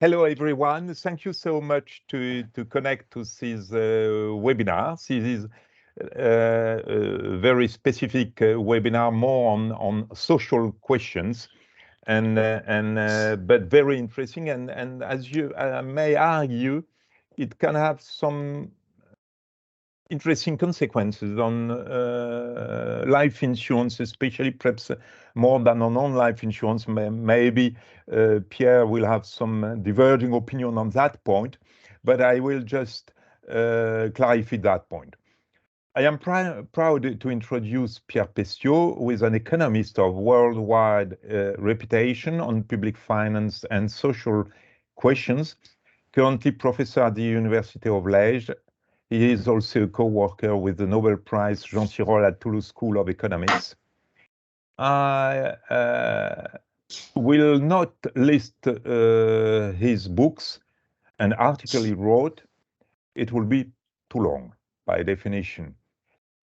Hello, everyone. Thank you so much to connect to this webinar. This is a very specific webinar, more on social questions, but very interesting. And as you may argue, it can have some interesting consequences on life insurance, especially perhaps more than on non-life insurance. Maybe Pierre will have some diverging opinion on that point, but I will just clarify that point. I am proud to introduce Pierre Pestieau, who is an economist of worldwide reputation on public finance and social questions, currently professor at the University of Liège. He is also a co-worker with the Nobel Prize Jean Tirole at Toulouse School of Economics. I will not list his books and article he wrote. It will be too long by definition.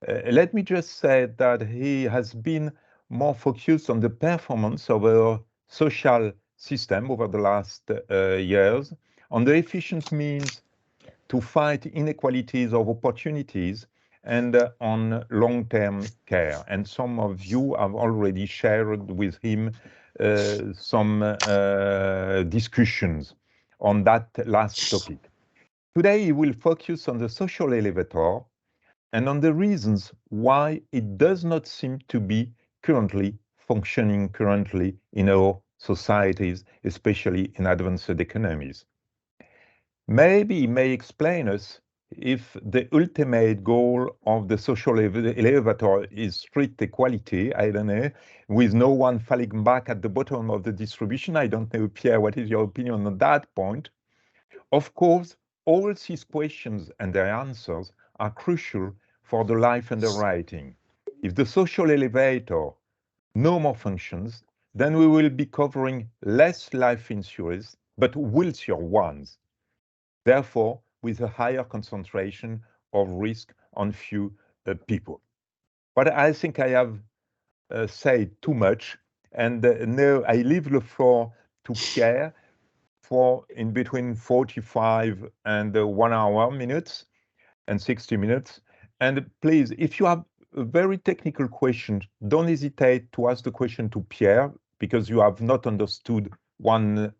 Let me just say that he has been more focused on the performance of our social system over the last years, on the efficient means to fight inequalities of opportunities, and on long-term care. And some of you have already shared with him some discussions on that last topic. Today, he will focus on the social elevator and on the reasons why it does not seem to be functioning currently in our societies, especially in advanced economies. Maybe he may explain us if the ultimate goal of the social elevator is strict equality, I don't know, with no one falling back at the bottom of the distribution. I don't know, Pierre, what is your opinion on that point? Of course, all these questions and their answers are crucial for the life underwriting. If the social elevator no more functions, then we will be covering less life insurance, but wealthier ones. Therefore, with a higher concentration of risk on few people. But I think I have said too much, and now I leave the floor to Pierre for in between 45 and 1 hour minutes and 60 minutes. And please, if you have a very technical question, don't hesitate to ask the question to Pierre, because you have not understood one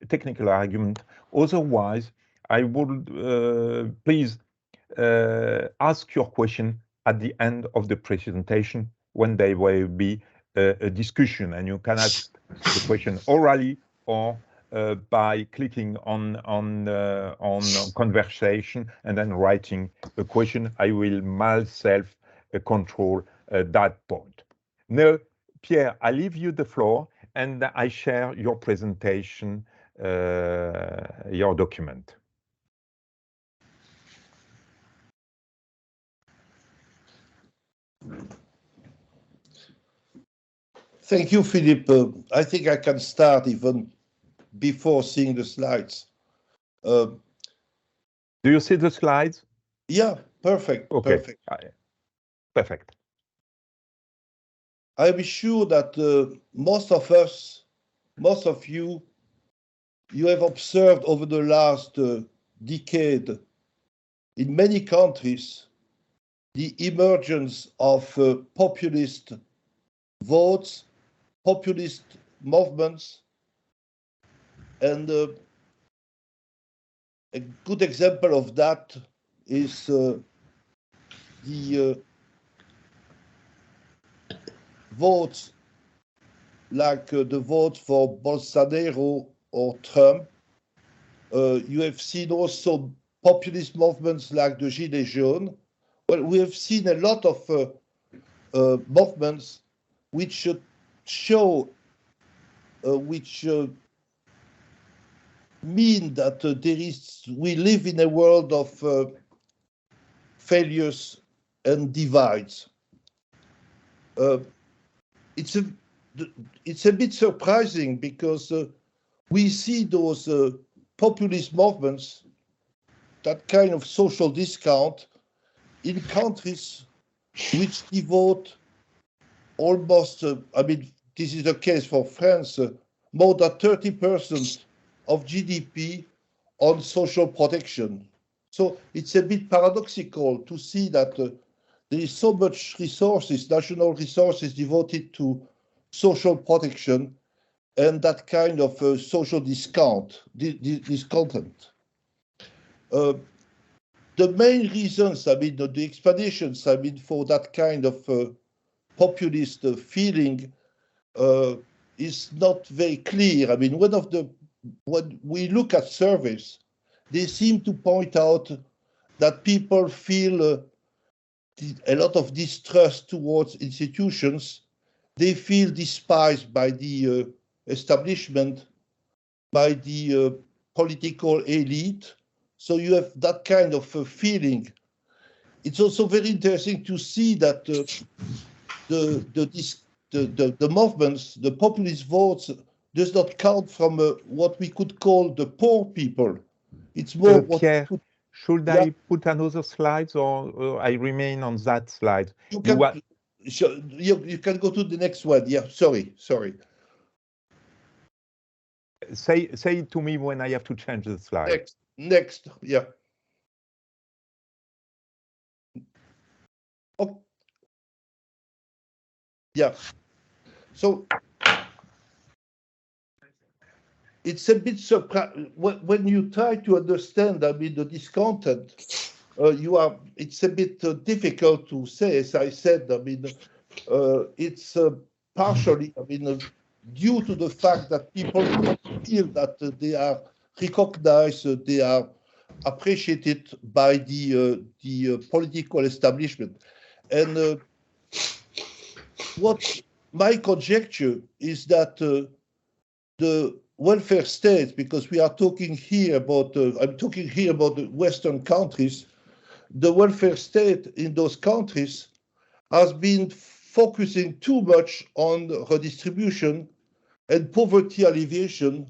technical argument. Otherwise, I would please ask your question at the end of the presentation, when there will be a discussion, and you can ask the question orally or by clicking on conversation and then writing a question. I will myself control that point. Now, Pierre, I leave you the floor, and I share your presentation, your document. Thank you, Philippe. I think I can start even before seeing the slides. Do you see the slides? Yeah, perfect. Okay. Perfect. Perfect. I'm sure that most of us, most of you have observed over the last decade in many countries the emergence of populist votes, populist movements, and a good example of that is the votes like the vote for Bolsonaro or Trump. You have seen also populist movements like the Gilets jaunes. Well, we have seen a lot of movements which show, which mean that we live in a world of failures and divides. It's a bit surprising because we see those populist movements, that kind of social discount, in countries which devote almost, I mean, this is the case for France, more than 30% of GDP on social protection. So it's a bit paradoxical to see that there is so much resources, national resources devoted to social protection and that kind of social discontent. The main reasons, I mean, the explanations, I mean, for that kind of populist feeling is not very clear. I mean, when we look at surveys, they seem to point out that people feel a lot of distrust towards institutions. They feel despised by the establishment, by the political elite. So you have that kind of feeling. It's also very interesting to see that the movements, the populist votes, does not count from what we could call the poor people. It's more Pierre, should I put another slide, or I remain on that slide? You can go to the next one. Yeah, sorry. Say it to me when I have to change the slide. Next, yeah. Oh. Yeah. So it's a bit surprising when you try to understand, I mean, the discontent. It's a bit difficult to say. As I said, I mean, it's partially, I mean, due to the fact that people feel that they are recognized, they are appreciated by the political establishment. And what my conjecture is that the welfare state, because we are talking here about, I'm talking here about the Western countries, the welfare state in those countries has been focusing too much on redistribution and poverty alleviation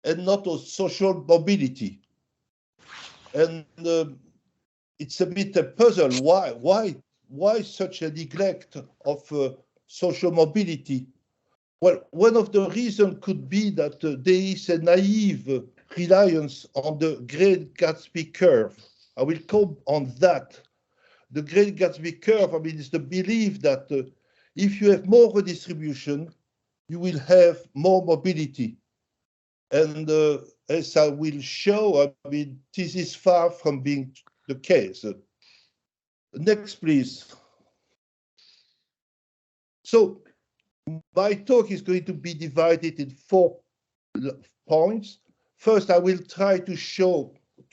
and not on social mobility. And it's a bit a puzzle. Why such a neglect of social mobility? Well, one of the reasons could be that there is a naive reliance on the Great Gatsby curve. I will come on that. The Great Gatsby curve, I mean, is the belief that if you have more redistribution, you will have more mobility. And as I will show, I mean, this is far from being the case. Next, please. So my talk is going to be divided in 4 points. First, I will try to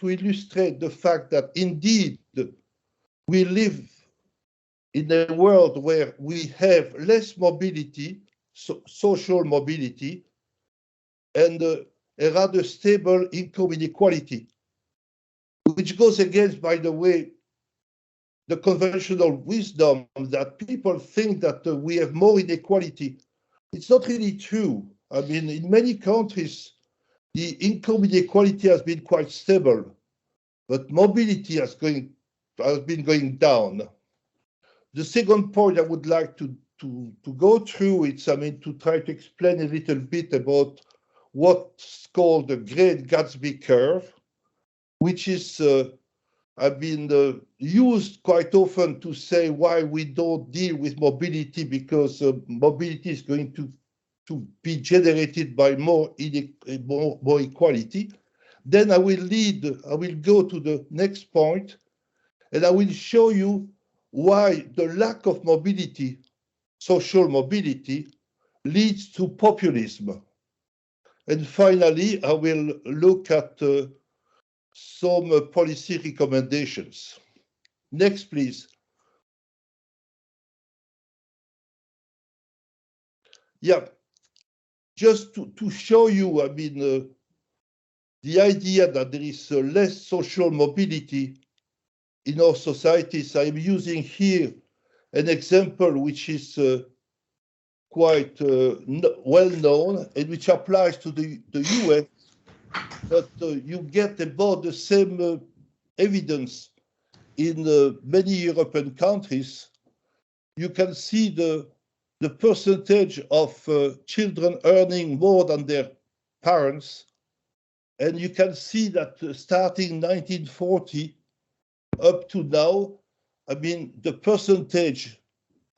illustrate the fact that indeed we live in a world where we have less mobility, social mobility, and a rather stable income inequality, which goes against, by the way, the conventional wisdom that people think that we have more inequality. It's not really true. I mean, in many countries, the income inequality has been quite stable, but mobility has been going down. The second point I would like to go through is, I mean, to try to explain a little bit about what's called the Great Gatsby curve, which is have been used quite often to say why we don't deal with mobility, because mobility is going to be generated by more equality. Then I will go to the next point, and I will show you why the lack of mobility, social mobility, leads to populism. And finally, I will look at some policy recommendations. Next, please. Yeah, just to show you, I mean, the idea that there is less social mobility in our societies, I'm using here an example which is quite well known and which applies to the US, but you get about the same evidence in many European countries. You can see the percentage of children earning more than their parents And you can see that starting 1940 up to now, I mean, the percentage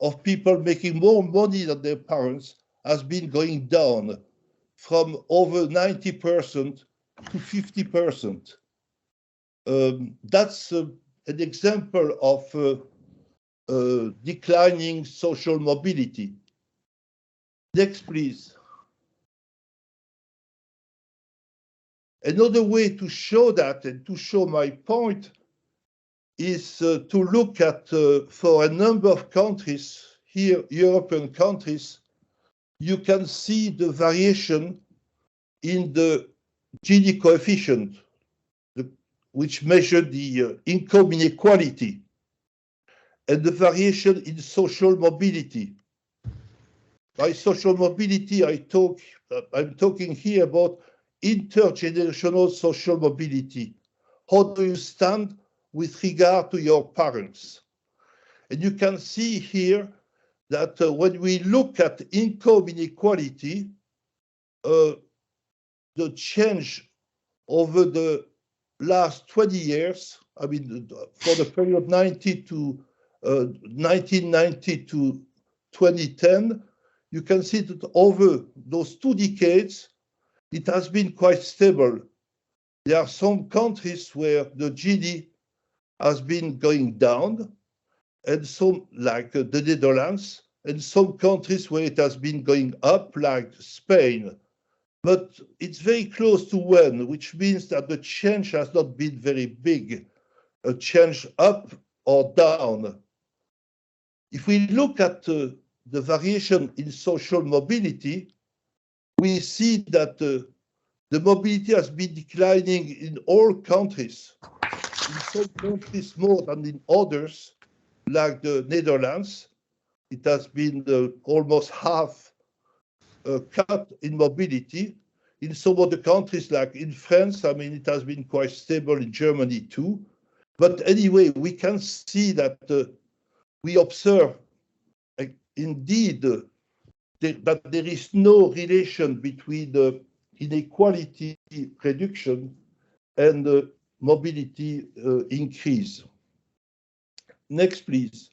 of people making more money than their parents has been going down from over 90% to 50%. That's an example of declining social mobility. Next, please. Another way to show that and to show my point is to look at, for a number of countries, here, European countries, you can see the variation in the Gini coefficient, which measured the income inequality, and the variation in social mobility. By social mobility, I'm talking here about intergenerational social mobility. How do you stand with regard to your parents? And you can see here that when we look at income inequality, the change over the last 20 years, I mean, for the period 1990 to 2010, you can see that over those 2 decades, it has been quite stable. There are some countries where the GDP has been going down, and some, like the Netherlands, and some countries where it has been going up, like Spain. But it's very close to 1, which means that the change has not been very big, a change up or down. If we look at the variation in social mobility, we see that the mobility has been declining in all countries. In some countries more than in others, like the Netherlands, it has been almost half cut in mobility. In some other countries, like in France, I mean, it has been quite stable in Germany too. But anyway, we can see that we observe indeed that there is no relation between the inequality reduction and the mobility increase. Next, please.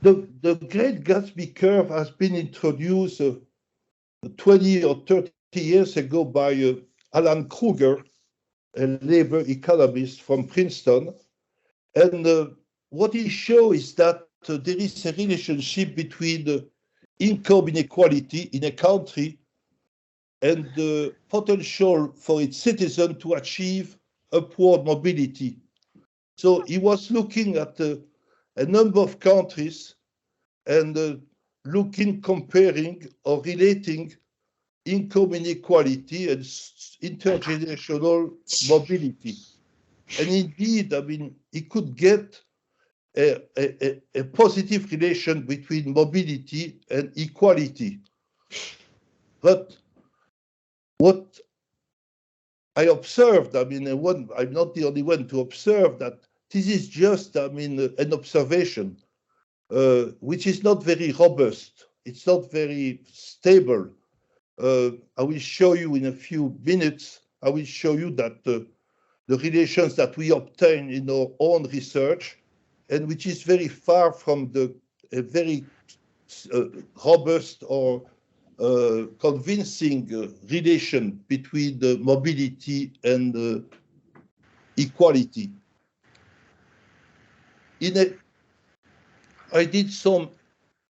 The Great Gatsby curve has been introduced 20 or 30 years ago by Alan Kruger, a labor economist from Princeton. And what he shows is that there is a relationship between income inequality in a country and the potential for its citizens to achieve upward mobility. So he was looking at a number of countries and comparing or relating income inequality and intergenerational mobility. And indeed, I mean, he could get a positive relation between mobility and equality. But what I observed, I mean, I'm not the only one to observe that this is just, I mean, an observation, which is not very robust. It's not very stable. I will show you in a few minutes, I will show you that the relations that we obtain in our own research, and which is very far from a very robust or convincing relation between the mobility and equality. I did some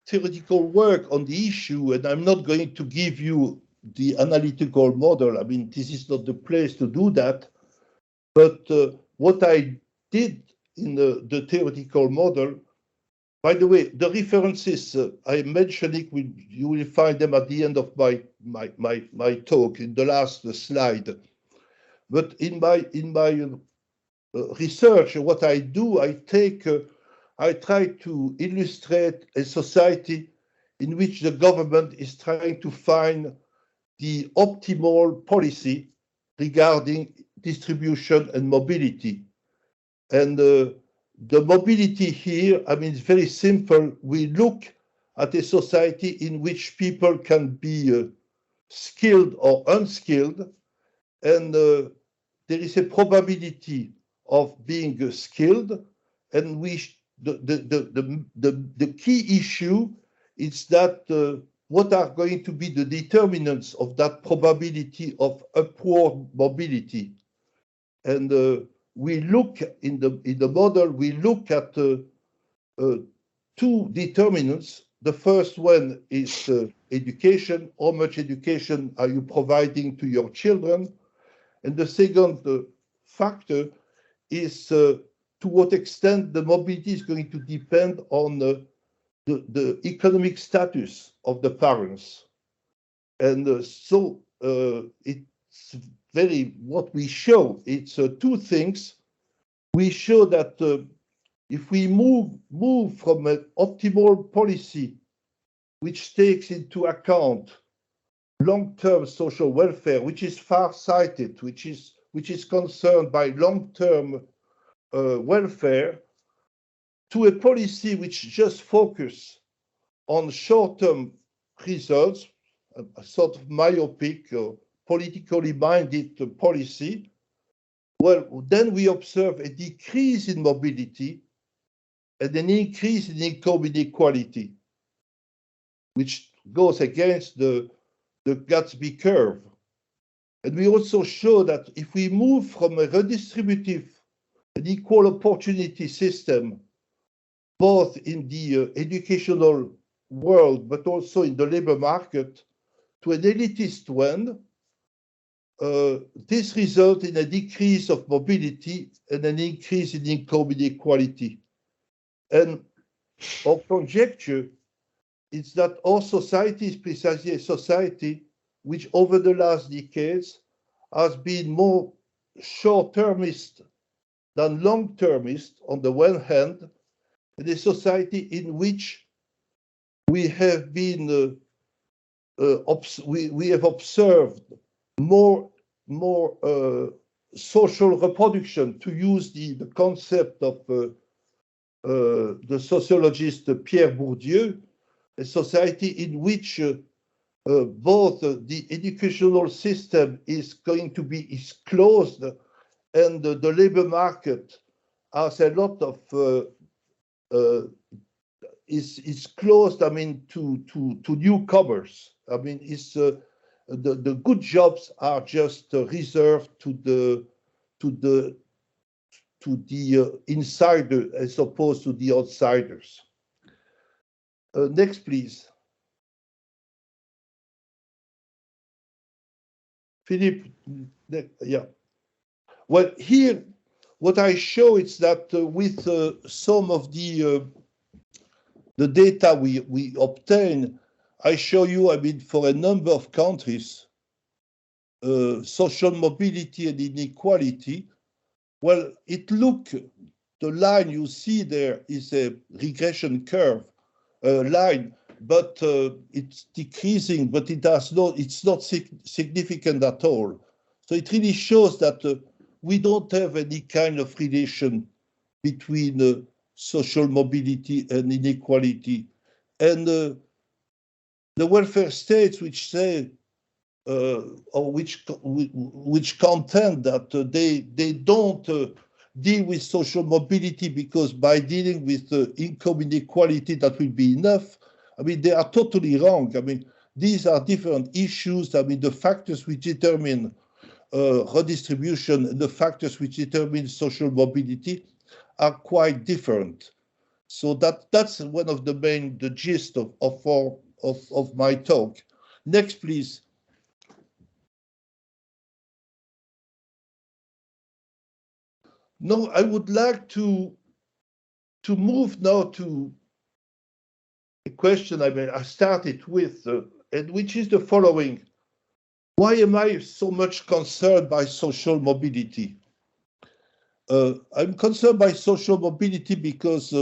theoretical work on the issue, and I'm not going to give you the analytical model. I mean, this is not the place to do that. But what I did in the theoretical model, by the way, the references I'm mentioning, you will find them at the end of my talk, in the last slide. But in my research, what I do, I try to illustrate a society in which the government is trying to find the optimal policy regarding distribution and mobility. And the mobility here, I mean, it's very simple. We look at a society in which people can be skilled or unskilled, and there is a probability of being skilled, and the key issue is that what are going to be the determinants of that probability of upward mobility. And we look in the model, we look at two determinants. The first one is education. How much education are you providing to your children? And the second factor is to what extent the mobility is going to depend on the economic status of the parents. And so it's very, what we show, it's two things. We show that if we move from an optimal policy which takes into account long-term social welfare, which is far-sighted, which is concerned by long-term welfare, to a policy which just focuses on short-term results, a sort of myopic or politically minded policy, well, then we observe a decrease in mobility and an increase in income inequality, which goes against the Gatsby curve. And we also show that if we move from a redistributive and equal opportunity system, both in the educational world, but also in the labor market, to an elitist one, this results in a decrease of mobility and an increase in income inequality. And our conjecture is that our society is precisely a society which over the last decades has been more short-termist than long-termist on the one hand, and a society in which we have been we have observed more social reproduction, to use the concept of the sociologist Pierre Bourdieu, a society in which both the educational system is going to be closed and the labor market has a lot of is closed. I mean, to newcomers. I mean, it's the good jobs are just reserved to the insider as opposed to the outsiders. Next, please. Philippe, yeah. Well, here, what I show is that with some of the data we obtain, I show you, I mean, for a number of countries, social mobility and inequality. Well, the line you see there is a regression curve line, but it's decreasing, but it's not significant at all. So it really shows that we don't have any kind of relation between social mobility and inequality. And the welfare states which say, or which contend that they don't deal with social mobility because by dealing with income inequality that will be enough. I mean, they are totally wrong. I mean, these are different issues. I mean, the factors which determine redistribution and the factors which determine social mobility are quite different. So that's one of the gist of my talk. Next, please. No, I would like to move now to a question I started with, and which is the following. Why am I so much concerned by social mobility? I'm concerned by social mobility because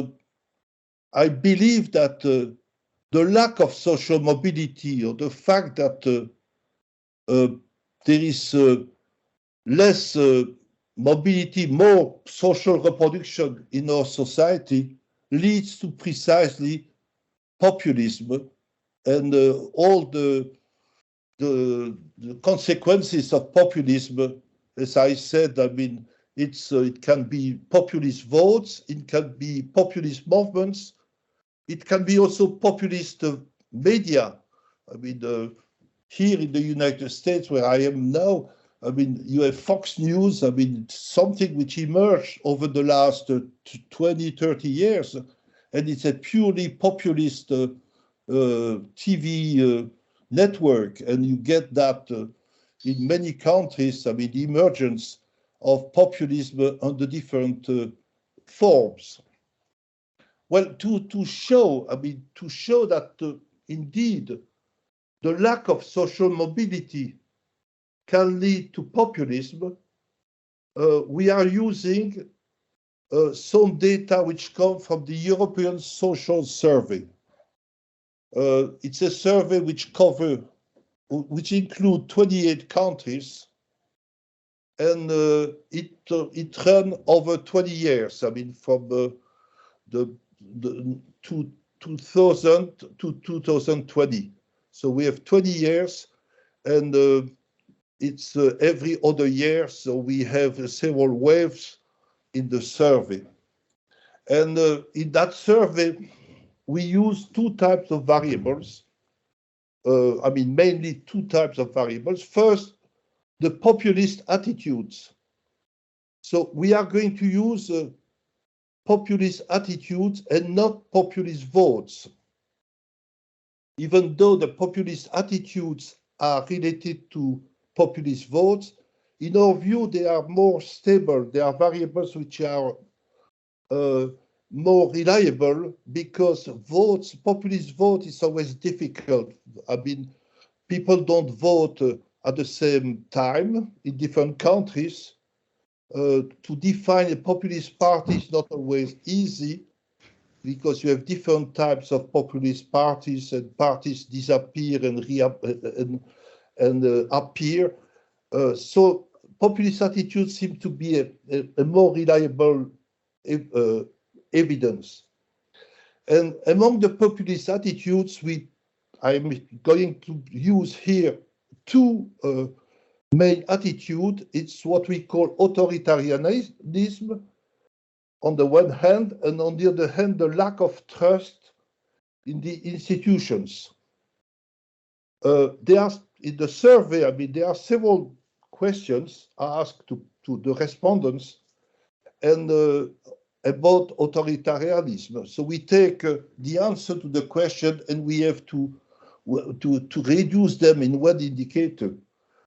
I believe that the lack of social mobility, or the fact that there is less mobility, more social reproduction in our society, leads to precisely populism and all the consequences of populism. As I said, I mean, it can be populist votes, it can be populist movements, it can be also populist media. I mean, here in the United States, where I am now, I mean, you have Fox News. I mean, it's something which emerged over the last 20, 30 years, and it's a purely populist TV network, and you get that in many countries. I mean, the emergence of populism under different forms. Well, to show that indeed the lack of social mobility can lead to populism, we are using some data which come from the European Social Survey. It's a survey which includes 28 countries, and it ran over 20 years. I mean, from the 2000 to 2020. So we have 20 years, and it's every other year. So we have several waves in the survey. And in that survey, we use two types of variables. I mean, mainly two types of variables. First, the populist attitudes. So we are going to use populist attitudes and not populist votes. Even though the populist attitudes are related to populist votes, in our view, they are more stable. They are variables which are more reliable, because populist vote is always difficult. I mean, people don't vote at the same time in different countries. To define a populist party is not always easy, because you have different types of populist parties, and parties disappear and appear. So populist attitudes seem to be a more reliable evidence. And among the populist attitudes, I'm going to use here two main attitudes. It's what we call authoritarianism on the one hand, and on the other hand, the lack of trust in the institutions. In the survey, I mean, there are several questions asked to the respondents and about authoritarianism. So we take the answer to the question, and we have to reduce them in one indicator.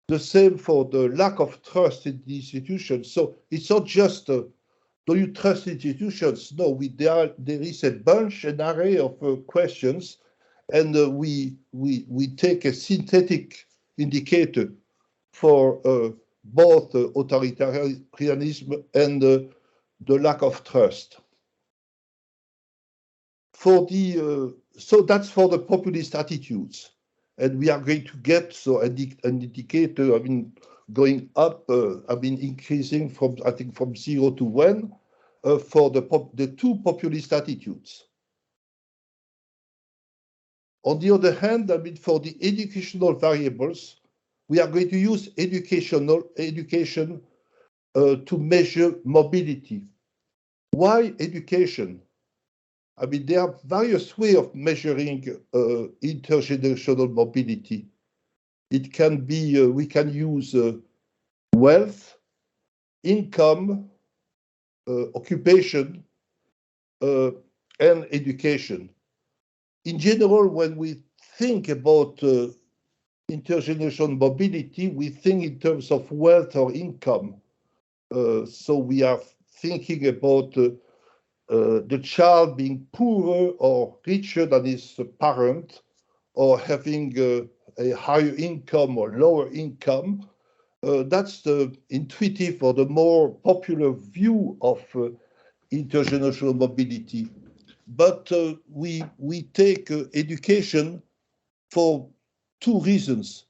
The same for the lack of trust in the institutions. So it's not just do you trust institutions? No, there is an array of questions, and we take a synthetic indicator for both authoritarianism and the lack of trust. So that's for the populist attitudes, and we are going to get an indicator. I mean, going up. I mean, increasing from 0 to 1 for the two populist attitudes. On the other hand, I mean, for the educational variables, we are going to use education to measure mobility. Why education? I mean, there are various ways of measuring intergenerational mobility. It can be, we can use wealth, income, occupation, and education. In general, when we think about intergenerational mobility, we think in terms of wealth or income. So we are thinking about the child being poorer or richer than his parent, or having a higher income or lower income. That's the intuitive or the more popular view of intergenerational mobility. But we take education for two reasons.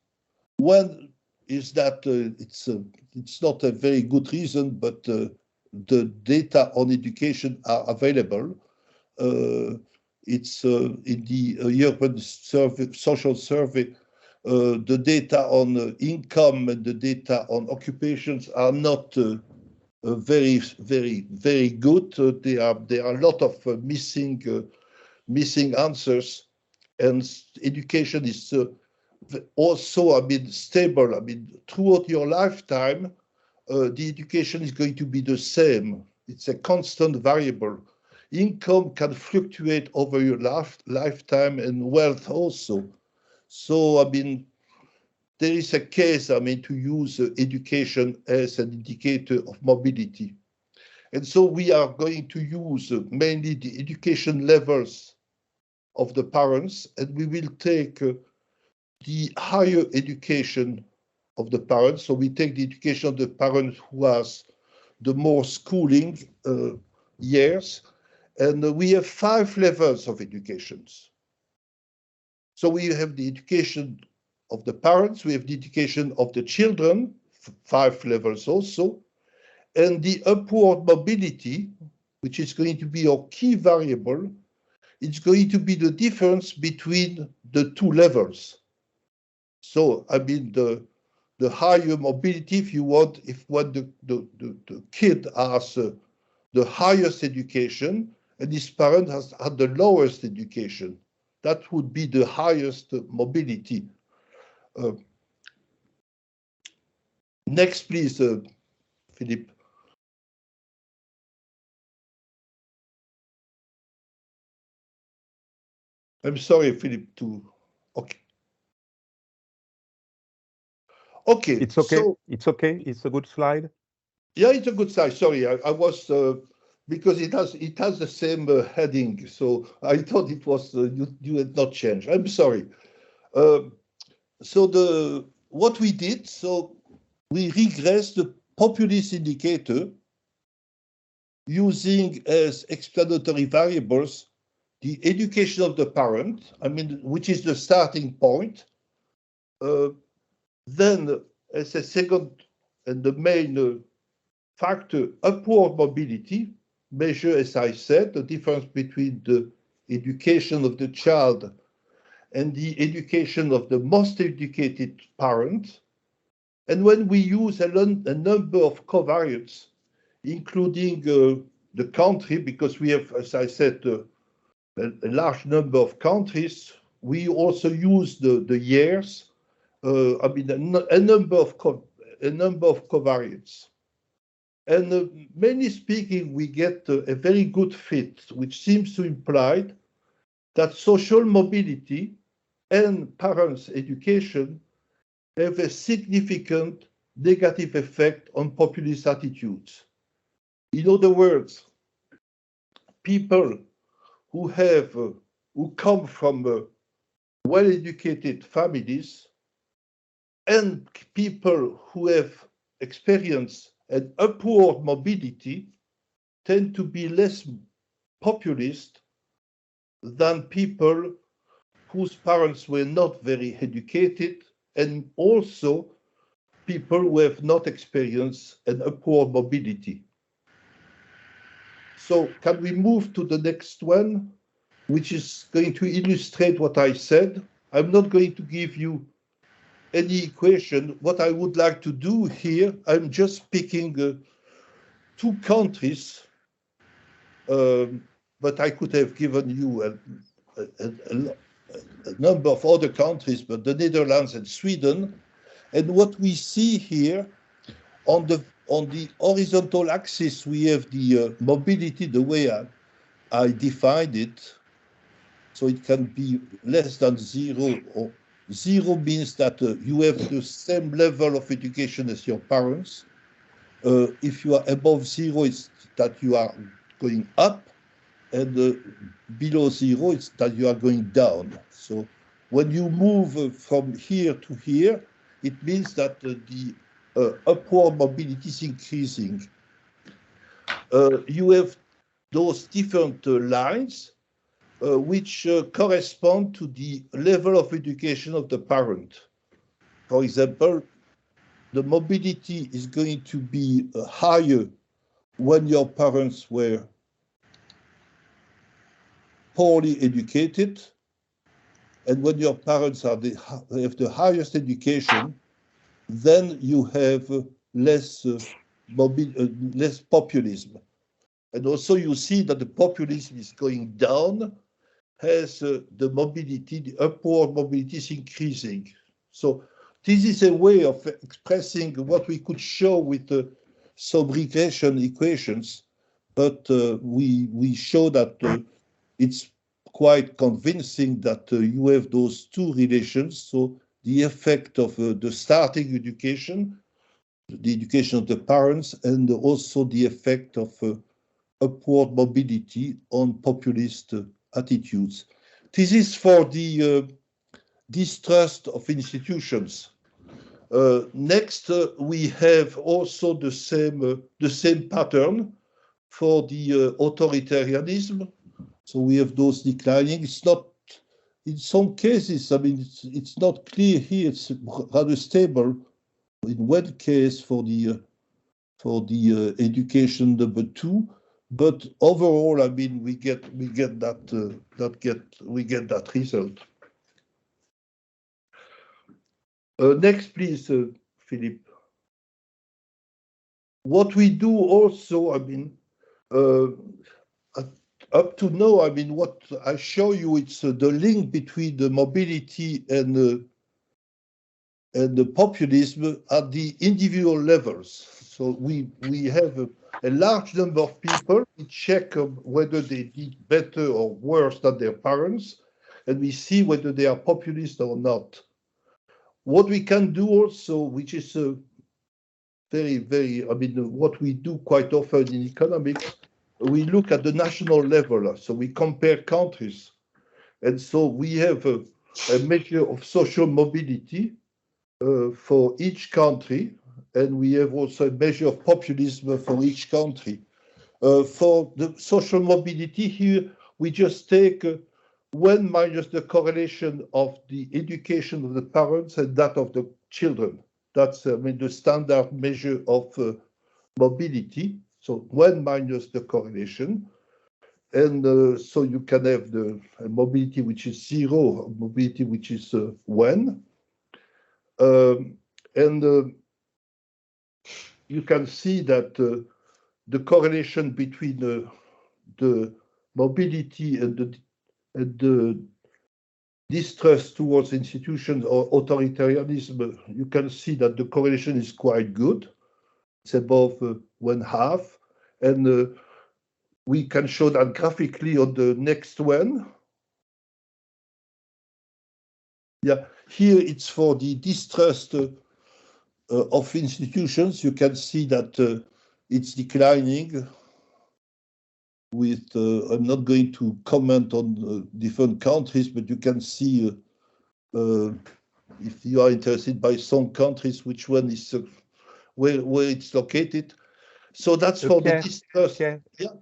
One is that it's not a very good reason, but the data on education are available. it's in the European social survey. The data on income and the data on occupations are not very good. There are a lot of missing answers, and education is also, stable. Throughout your lifetime, the education is going to be the same. It's a constant variable. Income can fluctuate over your lifetime, and wealth also. So, there is a case, to use education as an indicator of mobility. And so we are going to use mainly the education levels of the parents, and we will take the higher education of the parents. So we take the education of the parent who has the more schooling years, and we have 5 levels of educations. So we have the education of the parents, we have the education of the children, 5 levels also, and the upward mobility, which is going to be our key variable. It's going to be the difference between the 2 levels. So, the higher mobility, if you want, when the kid has the highest education and his parent has had the lowest education, that would be the highest mobility. Next, please, Philippe. I'm sorry, Philippe, okay. Okay. It's okay. So, it's okay. It's a good slide. Yeah, it's a good slide. Sorry, I was because it has the same heading, so I thought it was you had not changed. I'm sorry. So what we did, so we regressed the populace indicator using as explanatory variables the education of the parent, which is the starting point. Then, as a second and the main factor, upward mobility, measure, as I said, the difference between the education of the child and the education of the most educated parent. And when we use a number of covariates, including the country, because we have, as I said, a large number of countries, we also use the years, a number of covariates. And mainly speaking, we get a very good fit, which seems to imply that social mobility and parents' education have a significant negative effect on populist attitudes. In other words, people who come from well-educated families and people who have experienced an upward mobility tend to be less populist than people whose parents were not very educated, and also people who have not experienced an upward mobility. So can we move to the next one, which is going to illustrate what I said? I'm not going to give you any equation. What I would like to do here, I'm just picking 2 countries, but I could have given you a number of other countries, but the Netherlands and Sweden. And what we see here on the horizontal axis, we have the mobility the way I defined it. So it can be less than 0, or 0 means that you have the same level of education as your parents. If you are above 0, it's that you are going up, and below 0, it's that you are going down. So when you move from here to here, it means that the upward mobility is increasing. You have those different lines which correspond to the level of education of the parent. For example, the mobility is going to be higher when your parents were poorly educated, and when your parents have the highest education, then you have less populism. And also you see that the populism is going down as the mobility, the upward mobility is increasing. So this is a way of expressing what we could show with some regression equations, but we show that it's quite convincing that you have those two relations. So the effect of the starting education, the education of the parents, and also the effect of upward mobility on populist attitudes. This is for the distrust of institutions. Next, we have also the same pattern for the authoritarianism. So we have those declining. It's not, in some cases, I mean, it's not clear here. It's rather stable. In one case for the education number 2, but overall, I mean, we get that result. Next, please, Philippe. What we do also, I mean, up to now, I mean, what I show you, it's the link between the mobility and the populism at the individual levels. So we have a large number of people. We check whether they did better or worse than their parents, and we see whether they are populist or not. What we can do also, which is very, I mean, what we do quite often in economics, we look at the national level. So we compare countries. And so we have a measure of social mobility for each country, and we have also a measure of populism for each country. For the social mobility here, we just take 1 minus the correlation of the education of the parents and that of the children. That's, I mean, the standard measure of mobility. So 1 minus the correlation. And so you can have the mobility which is 0, mobility which is 1. And you can see that the correlation between the mobility and the distrust towards institutions or authoritarianism, you can see that the correlation is quite good. It's above 1/2. And we can show that graphically on the next one. Yeah, here it's for the distrust of institutions. You can see that it's declining with, I'm not going to comment on different countries, but you can see if you are interested by some countries, which one is where it's located. So that's for the distrust. Yeah.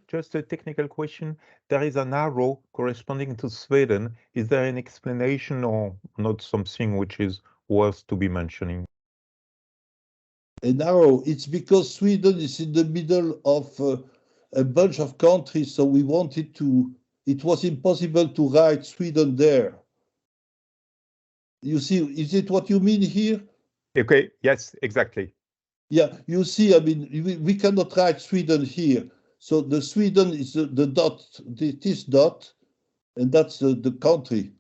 Just a technical question. There is an arrow corresponding to Sweden. Is there an explanation or not something which is worth to be mentioning? An arrow, it's because Sweden is in the middle of a bunch of countries, so we wanted to, it was impossible to write Sweden there. You see, is it what you mean here? Okay, yes, exactly. Yeah, you see, I mean, we cannot write Sweden here. So the Sweden is the dot, this dot, and that's the country.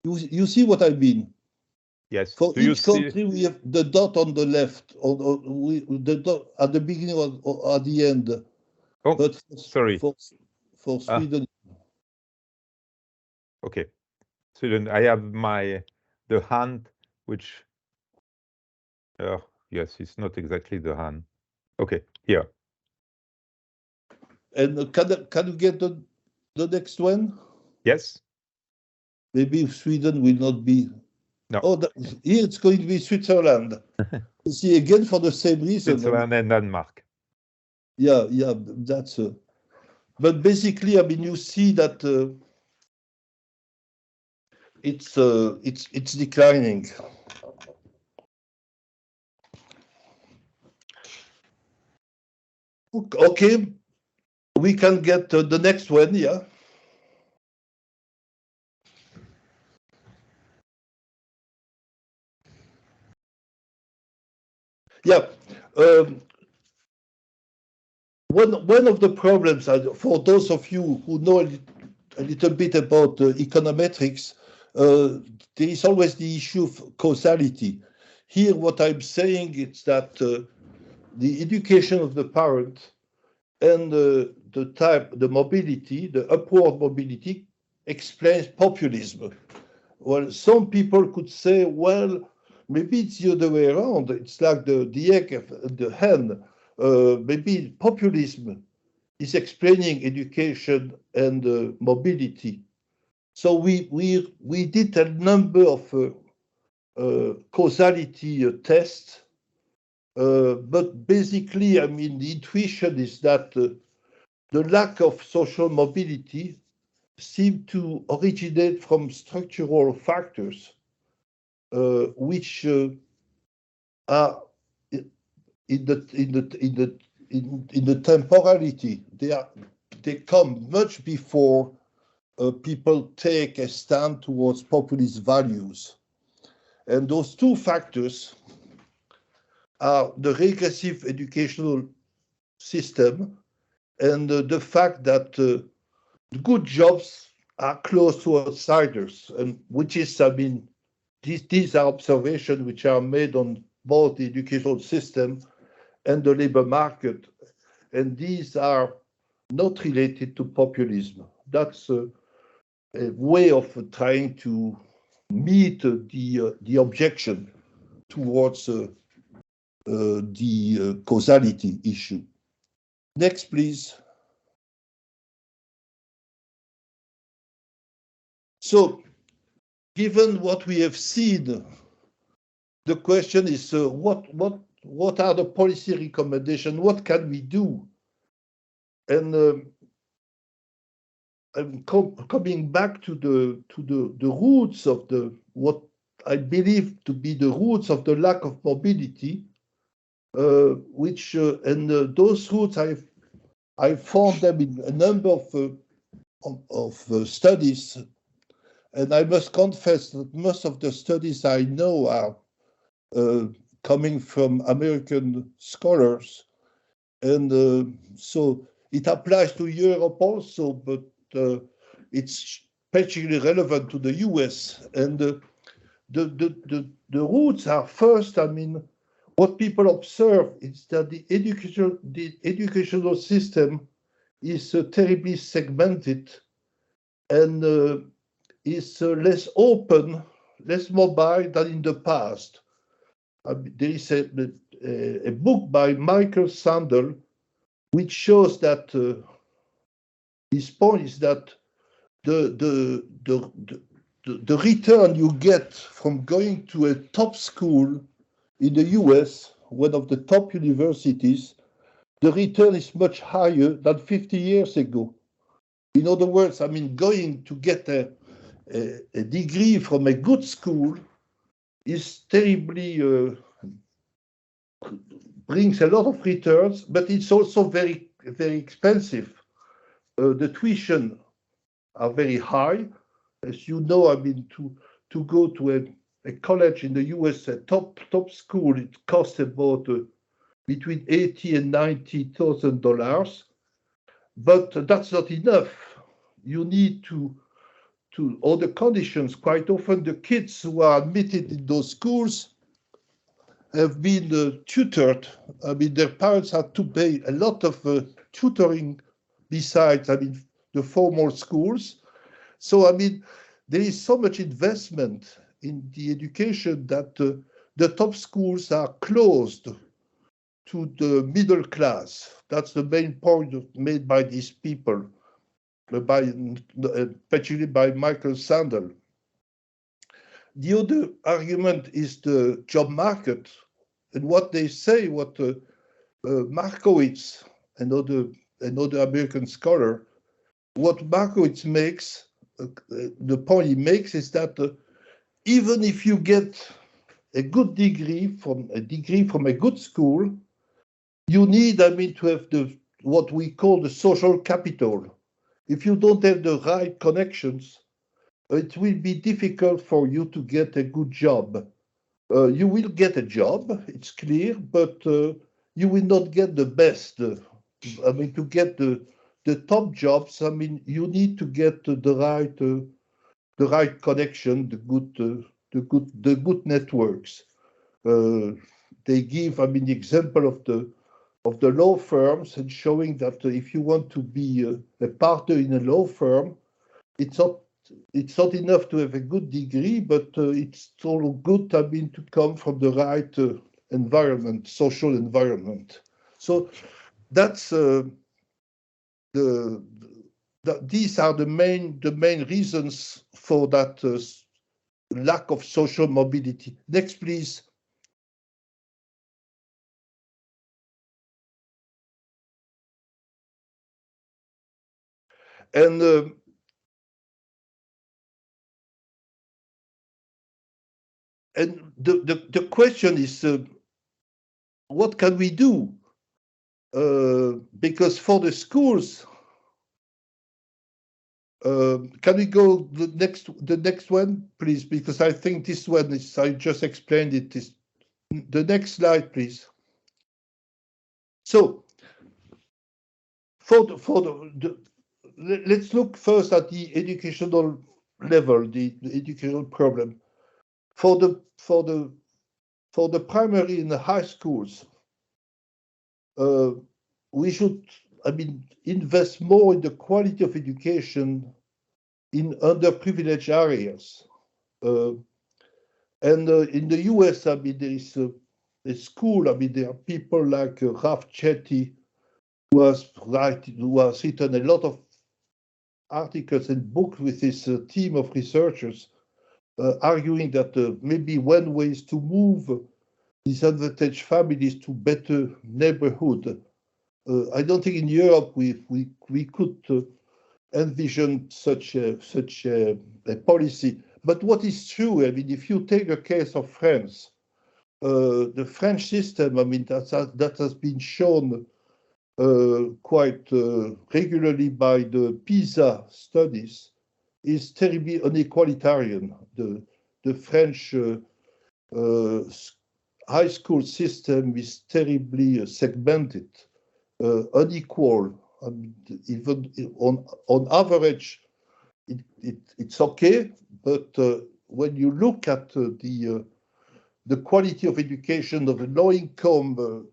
You see what I mean? Yes. For each country, we have the dot on the left, or the dot at the beginning or at the end. Oh, but sorry. For Sweden. Okay. Sweden, I have the hand, which, yes, it's not exactly the hand. Okay, here. And can you get the next one? Yes. Maybe Sweden will not be. No. Oh, here it's going to be Switzerland. You see, again, for the same reason. Switzerland and Denmark. Yeah, that's. But basically, I mean, you see that it's declining. Okay, we can get the next one. Yeah. Yeah. One of the problems, for those of you who know a little bit about econometrics, there is always the issue of causality. Here, what I'm saying is that the education of the parent and the mobility, the upward mobility, explains populism. Well, some people could say, well, maybe it's the other way around. It's like the egg and the hen. Maybe populism is explaining education and mobility. So we did a number of causality tests, but basically, I mean, the intuition is that the lack of social mobility seemed to originate from structural factors, which are in the temporality. They come much before people take a stand towards populist values. And those two factors are the regressive educational system and the fact that good jobs are close to outsiders, and which is, I mean, these are observations which are made on both the educational system and the labor market, and these are not related to populism. That's a way of trying to meet the objection towards the causality issue. Next, please. So, given what we have seen, the question is what are the policy recommendations? What can we do? And I'm coming back to the roots of what I believe to be the roots of the lack of mobility, which those roots I found them in a number of studies, and I must confess that most of the studies I know are coming from American scholars, and so it applies to Europe also, but it's particularly relevant to the US. And the roots are first, I mean, what people observe is that the educational system is terribly segmented and is less open, less mobile than in the past. There is a book by Michael Sandel which shows that his point is that the return you get from going to a top school in the US, one of the top universities, the return is much higher than 50 years ago. In other words, I mean, going to get a degree from a good school is terribly, brings a lot of returns, but it's also very, very expensive. The tuition are very high. As you know, I mean, to go to a college in the US, a top school, it costs about between $80,000 and $90,000. But that's not enough. You need to other conditions. Quite often, the kids who are admitted in those schools have been tutored. I mean, their parents had to pay a lot of tutoring besides, I mean, the formal schools. So, I mean, there is so much investment in the education that the top schools are closed to the middle class. That's the main point made by these people, particularly by Michael Sandel. The other argument is the job market, and what they say, what Markowitz, another American scholar, what Markowitz makes, the point he makes is that even if you get a good degree from a good school, you need, I mean, to have what we call the social capital. If you don't have the right connections, it will be difficult for you to get a good job. You will get a job, it's clear, but you will not get the best. I mean, to get the top jobs, I mean, you need to get the right connection, the good networks. They give, I mean, the example of the law firms and showing that if you want to be a partner in a law firm, it's not enough to have a good degree, but it's all good, I mean, to come from the right environment, social environment. So that's these are the main reasons for that lack of social mobility. Next, please. And the question is, what can we do? Because for the schools, can we go the next one, please? Because I think this one is, I just explained it. Is the next slide, please. So let's look first at the educational level, the educational problem. For the primary and the high schools, we should, I mean, invest more in the quality of education in underprivileged areas. And in the US, I mean, there is a school, I mean, there are people like Ralph Chetty, who has written a lot of articles and books with his team of researchers, arguing that maybe one way is to move disadvantaged families to better neighborhood. I don't think in Europe we could envision such a policy. But what is true, I mean, if you take a case of France, the French system, I mean, that has been shown quite regularly by the PISA studies, is terribly unequalitarian. The French high school system is terribly segmented, unequal. I mean, even on average, it's okay, but when you look at the quality of education of the low-income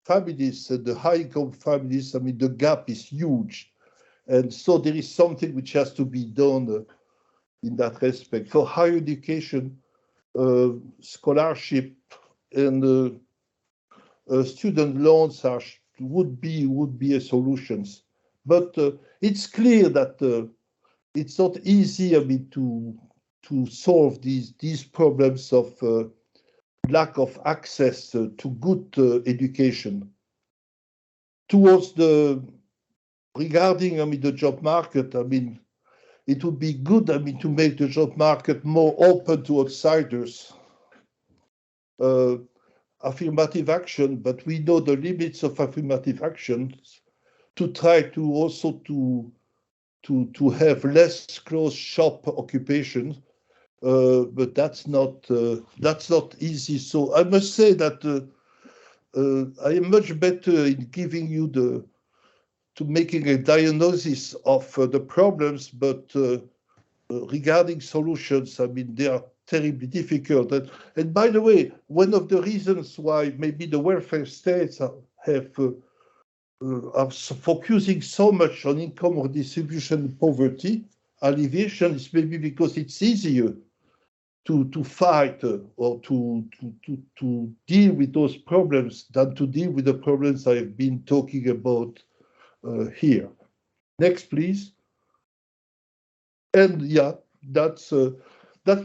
families and the high-income families, I mean, the gap is huge. And so there is something which has to be done in that respect. For higher education, scholarship and student loans would be a solution. But it's clear that it's not easy, I mean, to solve these problems of lack of access to good education. Towards regarding, I mean, the job market, I mean, it would be good, I mean, to make the job market more open to outsiders. Affirmative action, but we know the limits of affirmative actions, to try to also to have less closed shop occupations. But that's not easy. So I must say that I am much better in giving you to making a diagnosis of the problems, but regarding solutions, I mean, they are terribly difficult. And by the way, one of the reasons why maybe the welfare states are focusing so much on income redistribution, poverty alleviation is maybe because it's easier to fight or to deal with those problems than to deal with the problems I've been talking about here. Next, please. And yeah, that's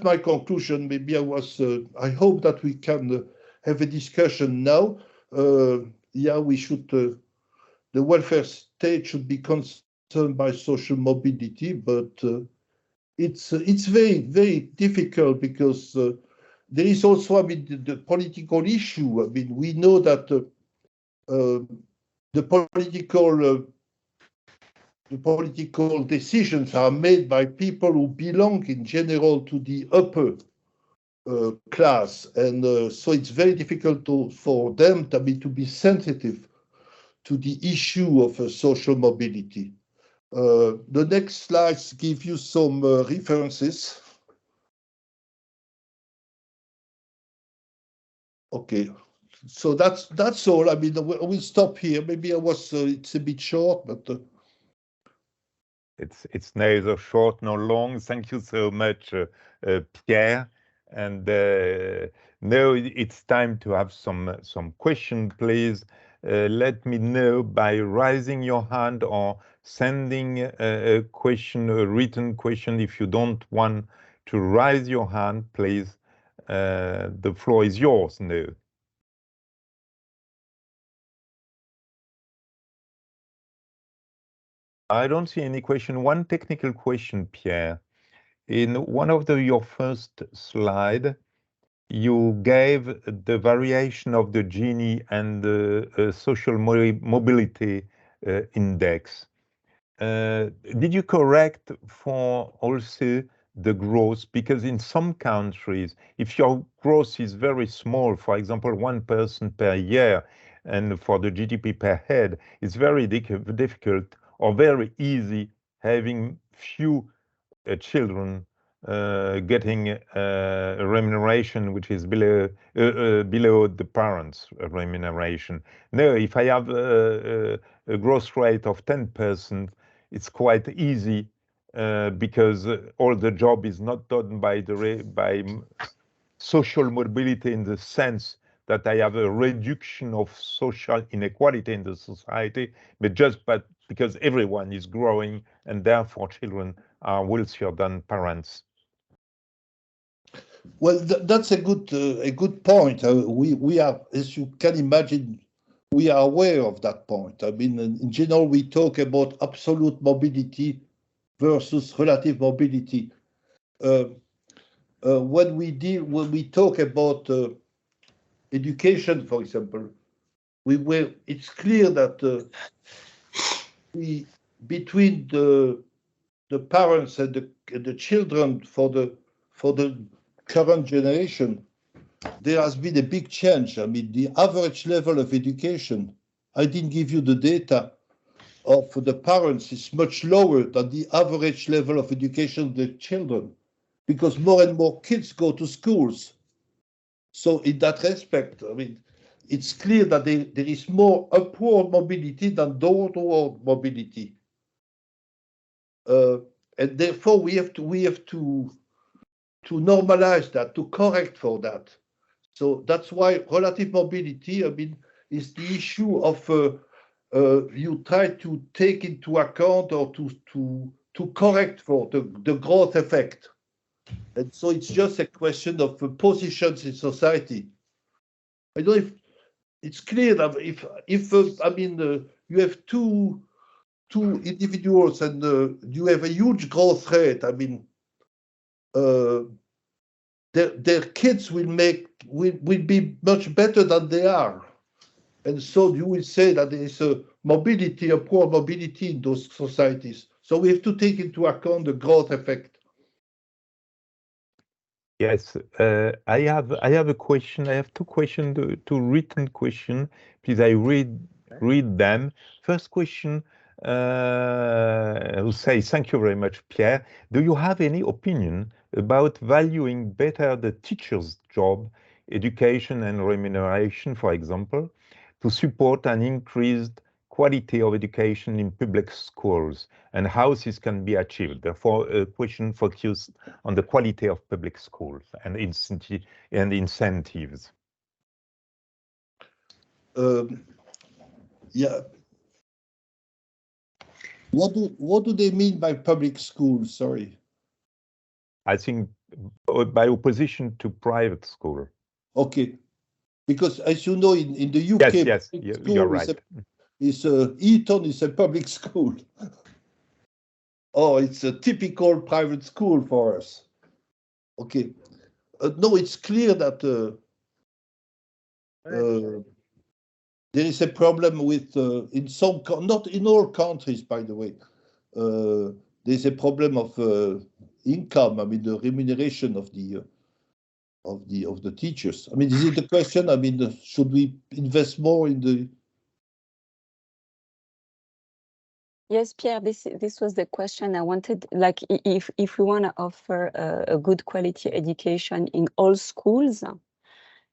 my conclusion. Maybe I hope that we can have a discussion now. Yeah, we should. The welfare state should be concerned by social mobility, but it's very, very difficult because there is also, I mean, the political issue. I mean, we know that the political decisions are made by people who belong in general to the upper class, and so it's very difficult for them to be sensitive to the issue of social mobility. The next slides give you some references. Okay, so that's all. I mean, we'll stop here. Maybe it's a bit short, but it's neither short nor long. Thank you so much, Pierre. And now it's time to have some question, please. Let me know by raising your hand or sending a question, a written question. If you don't want to raise your hand, please, the floor is yours now. I don't see any question. One technical question, Pierre. In one of your first slide, you gave the variation of the Gini and the social mobility index. Did you correct for also the growth? Because in some countries, if your growth is very small, for example, 1 person per year, and for the GDP per head, it's very difficult or very easy having few children getting a remuneration which is below the parents' remuneration. No, if I have a growth rate of 10%, it's quite easy because all the job is not done by social mobility in the sense that I have a reduction of social inequality in the society, but because everyone is growing and therefore children are wealthier than parents. Well, that's a good point. We are, as you can imagine, we are aware of that point. I mean, in general, we talk about absolute mobility versus relative mobility. When we talk about education, for example, it's clear that between the parents and the children for the current generation, there has been a big change. I mean, the average level of education, I didn't give you the data of the parents, is much lower than the average level of education of the children, because more and more kids go to schools. So in that respect, I mean, it's clear that there is more upward mobility than downward mobility. And therefore, we have to normalize that, to correct for that. So that's why relative mobility, I mean, is the issue of you try to take into account or to correct for the growth effect. And so it's just a question of positions in society. I don't know if it's clear that if I mean, you have two individuals and you have a huge growth rate, I mean, their kids will be much better than they are. And so you will say that there is a mobility, a poor mobility in those societies. So we have to take into account the growth effect. Yes, I have a question. I have two questions, two written questions. Please, I read them. First question, I will say thank you very much, Pierre. Do you have any opinion about valuing better the teacher's job, education and remuneration, for example, to support an increased quality of education in public schools, and how this can be achieved? Therefore, a question focused on the quality of public schools and incentives. Yeah. What do they mean by public schools? Sorry. I think by opposition to private school. Okay, because as you know, in the UK, yes, you're right. Eton is a public school. Oh, it's a typical private school for us. Okay, no, it's clear that there is a problem with in some, not in all countries, by the way. There's a problem of income. I mean, the remuneration of the teachers. I mean, is it the question? I mean, should we invest more in the? Yes, Pierre, this was the question I wanted. Like, if we want to offer a good quality education in all schools,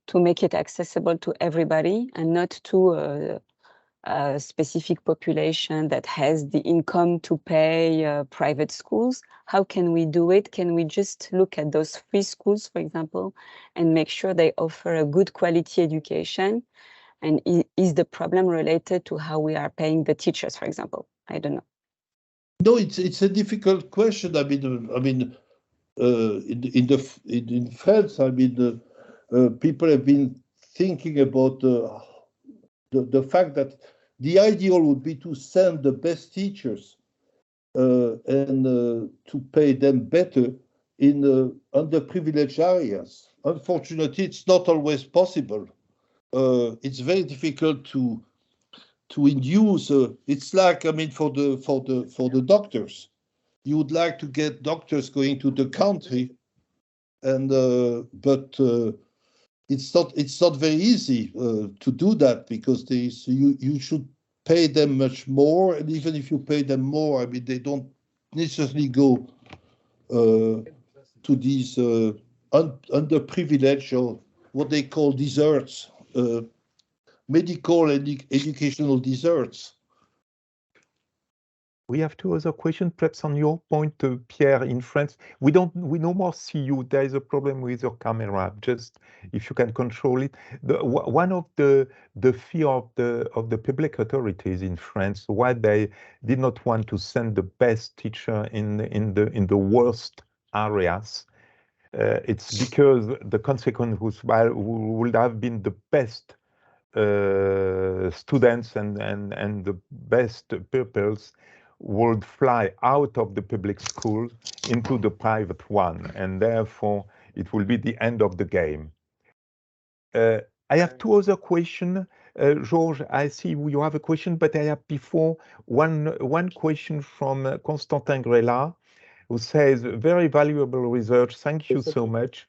to make it accessible to everybody and not to a specific population that has the income to pay private schools, how can we do it? Can we just look at those free schools, for example, and make sure they offer a good quality education? And is the problem related to how we are paying the teachers, for example? I don't know. No, it's a difficult question. I mean, in France, I mean, people have been thinking about the fact that the ideal would be to send the best teachers and to pay them better in underprivileged areas. Unfortunately, it's not always possible. It's very difficult to induce. It's like, I mean, for the doctors, you would like to get doctors going to the country, and but it's not very easy to do that, because you should pay them much more, and even if you pay them more, I mean, they don't necessarily go to these underprivileged, or what they call deserts, medical and educational deserts. We have two other questions, perhaps on your point, Pierre. In France, we no more see you. There is a problem with your camera. Just if you can control it. One of the fear of the public authorities in France, why they did not want to send the best teacher in the worst areas. It's because the consequence would have been the best students and the best pupils would fly out of the public school into the private one, and therefore it will be the end of the game. I have two other questions. Georges, I see you have a question, but I have before one question from Constantin Grela, who says, very valuable research, thank you so much.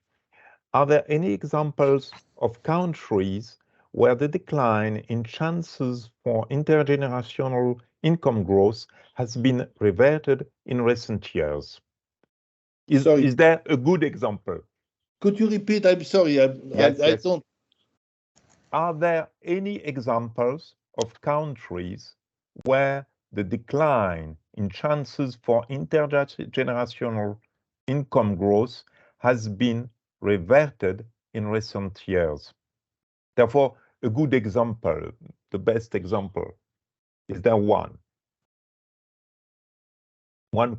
Are there any examples of countries where the decline in chances for intergenerational income growth has been reverted in recent years? Is there a good example? Could you repeat? I'm sorry, Yes. I don't. Are there any examples of countries where the decline in chances for intergenerational income growth has been reverted in recent years? Therefore, a good example, the best example, is there one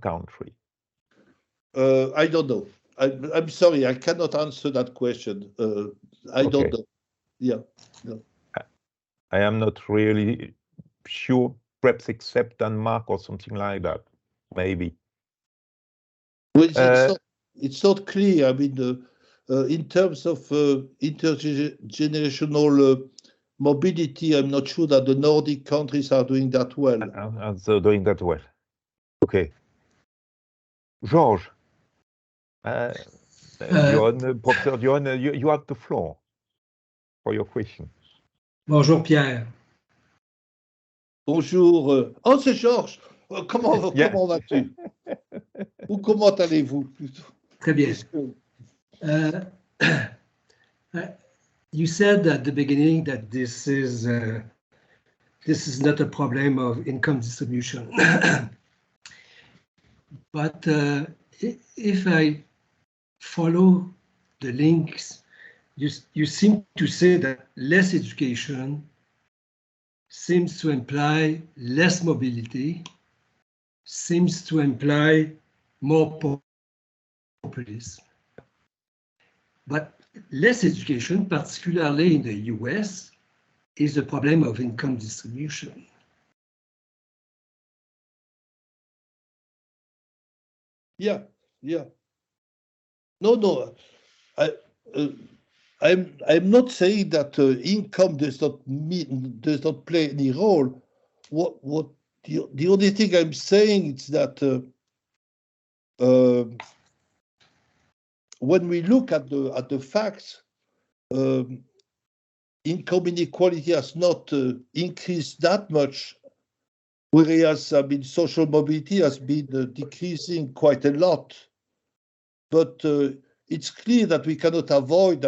country? I don't know. I'm sorry, I cannot answer that question. I don't know. Yeah. No. I am not really sure, perhaps except Denmark or something like that, maybe. Well, it's not clear. I mean, in terms of intergenerational mobility, I'm not sure that the Nordic countries are doing that well. Are doing that well. Okay. Georges, Professor Dion, you have the floor for your question. Bonjour Pierre. Bonjour. Oh, c'est Georges. Comment vas-tu? Ou comment allez-vous plutôt? Très bien. You said at the beginning that this is not a problem of income distribution. But if I follow the links, you seem to say that less education seems to imply less mobility, seems to imply more populism. But less education, particularly in the US, is a problem of income distribution. Yeah. No. I'm not saying that income does not play any role. What the only thing I'm saying is that when we look at the facts, income inequality has not increased that much, whereas social mobility has been decreasing quite a lot. But it's clear that we cannot avoid,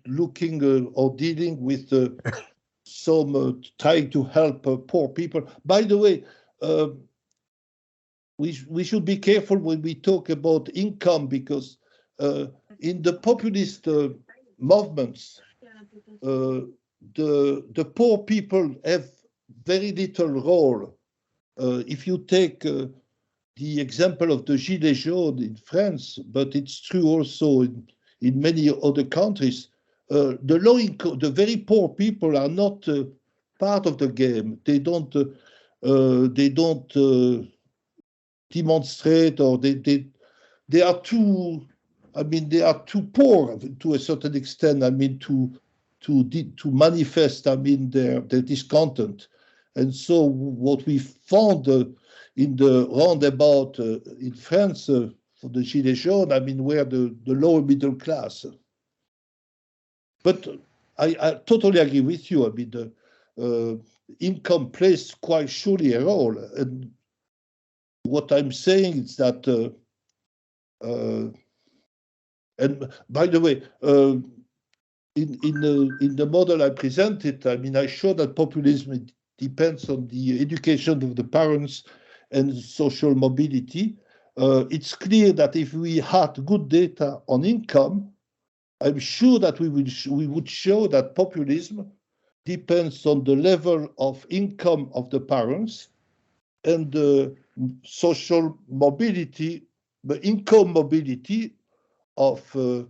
looking or dealing with some trying to help poor people. By the way, we should be careful when we talk about income, because in the populist movements, the poor people have very little role. If you take the example of the Gilets jaunes in France, but it's true also in many other countries, the low income, the very poor people are not part of the game. They don't demonstrate, or they are too, they are too poor to a certain extent, to manifest, their discontent. And so what we found in the roundabout in France for the Gilets jaunes, were the lower middle class. But I totally agree with you. The income plays quite surely a role. And what I'm saying is that, and by the way, in the model I presented, I show that populism depends on the education of the parents and social mobility. It's clear that if we had good data on income, I'm sure that we would show that populism depends on the level of income of the parents and the social mobility, the income mobility of the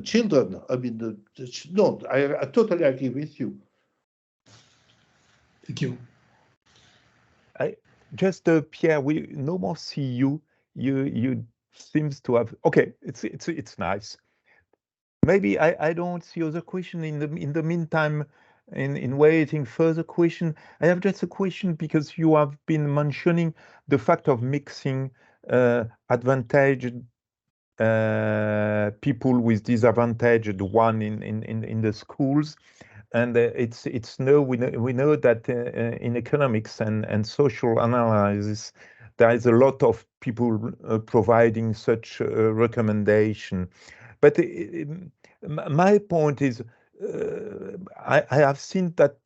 children. No, I totally agree with you. Thank you. Pierre, we no more see you. You seems to have, okay. It's nice. Maybe I don't see other question in the meantime. In waiting further question, I have just a question, because you have been mentioning the fact of mixing advantaged people with disadvantaged one in the schools. And we know that in economics and social analysis, there is a lot of people providing such recommendation. But my point is, I have seen that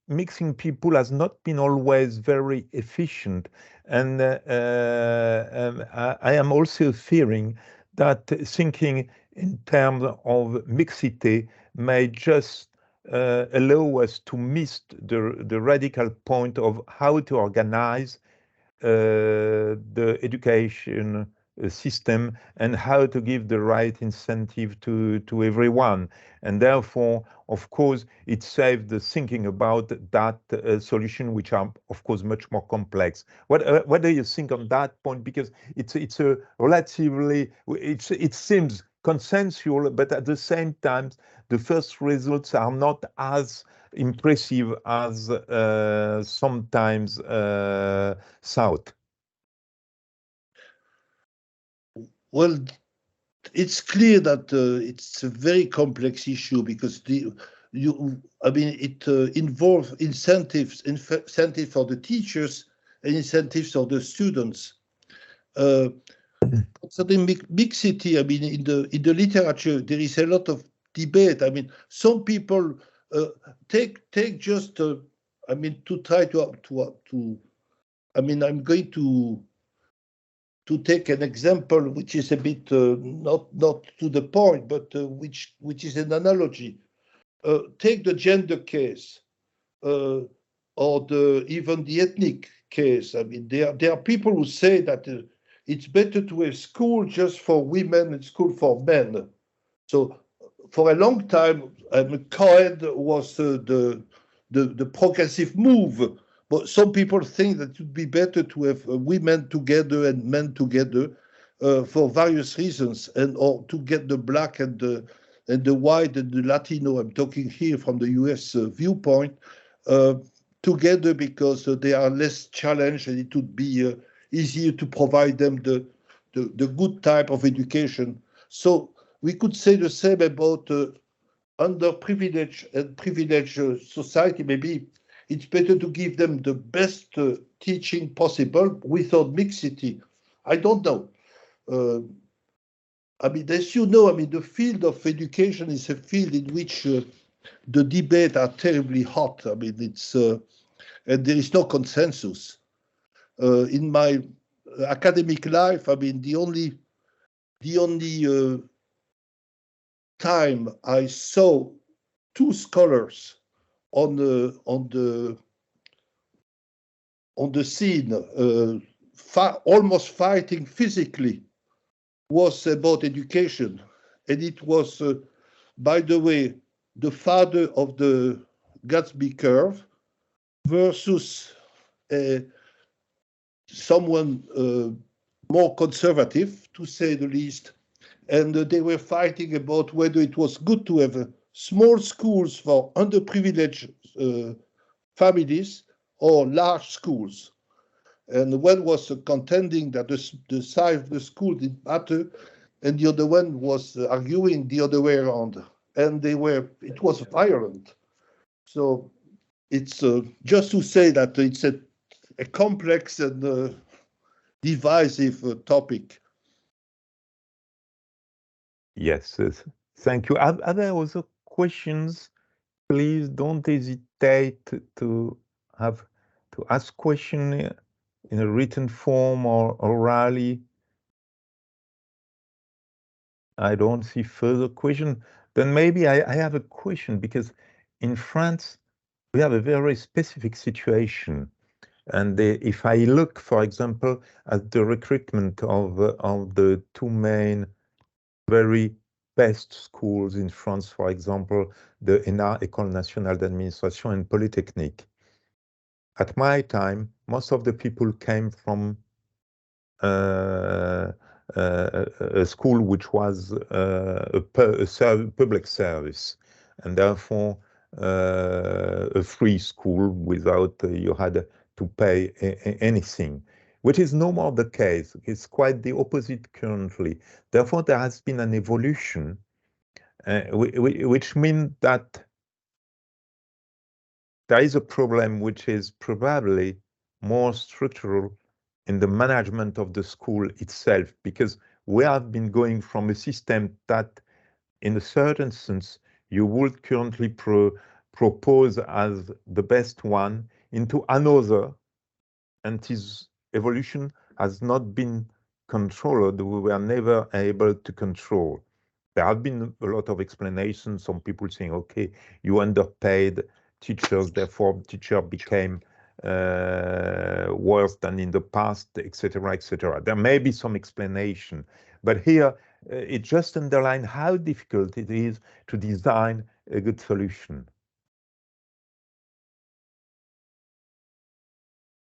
mixing people has not been always very efficient, and I am also fearing that thinking in terms of mixity may just allow us to miss the radical point of how to organize the education system and how to give the right incentive to everyone. And therefore, of course, it saves the thinking about that solution, which are, of course, much more complex. What do you think on that point? Because it's a relatively, it seems consensual, but at the same time, the first results are not as impressive as sometimes thought. Well, it's clear that it's a very complex issue, because it involves incentives for the teachers and incentives for the students. So the mixity, in the literature, there is a lot of debate. Some people take just to try to I'm going to take an example which is a bit not to the point, but which is an analogy. Take the gender case, or even the ethnic case. There are people who say that it's better to have school just for women and school for men. So for a long time, co-ed was the progressive move. But some people think that it would be better to have women together and men together for various reasons, or to get the black and the white and the Latino, I'm talking here from the US viewpoint, together, because they are less challenged, and it would be easier to provide them the good type of education. So we could say the same about underprivileged and privileged society. Maybe it's better to give them the best teaching possible without mixity. I don't know. I mean, as you know, I mean, the field of education is a field in which the debates are terribly hot. I mean, it's and there is no consensus. In my academic life, I mean, the only time I saw two scholars on the scene, almost fighting physically, was about education, and it was, by the way, the father of the Gatsby curve versus someone more conservative, to say the least, and they were fighting about whether it was good to have small schools for underprivileged families or large schools. And one was contending that the size of the school didn't matter, and the other one was arguing the other way around. And it was violent. So it's just to say that it's a complex and divisive topic. Yes, thank you. Are there also questions? Please don't hesitate to ask question in a written form or orally. I don't see further question. Then maybe I have a question, because in France we have a very specific situation. And if I look, for example, at the recruitment of the two main very best schools in France, for example, the ENA, École Nationale d'Administration, and Polytechnique. At my time, most of the people came from a school which was a public service, and therefore a free school without you had to pay anything, which is no more the case. It's quite the opposite currently. Therefore, there has been an evolution, which means that there is a problem which is probably more structural in the management of the school itself, because we have been going from a system that, in a certain sense, you would currently propose as the best one into another, and this evolution has not been controlled. We were never able to control. There have been a lot of explanations, some people saying, okay, you underpaid teachers, therefore teacher became worse than in the past, etc., etc. There may be some explanation, but here it just underlines how difficult it is to design a good solution.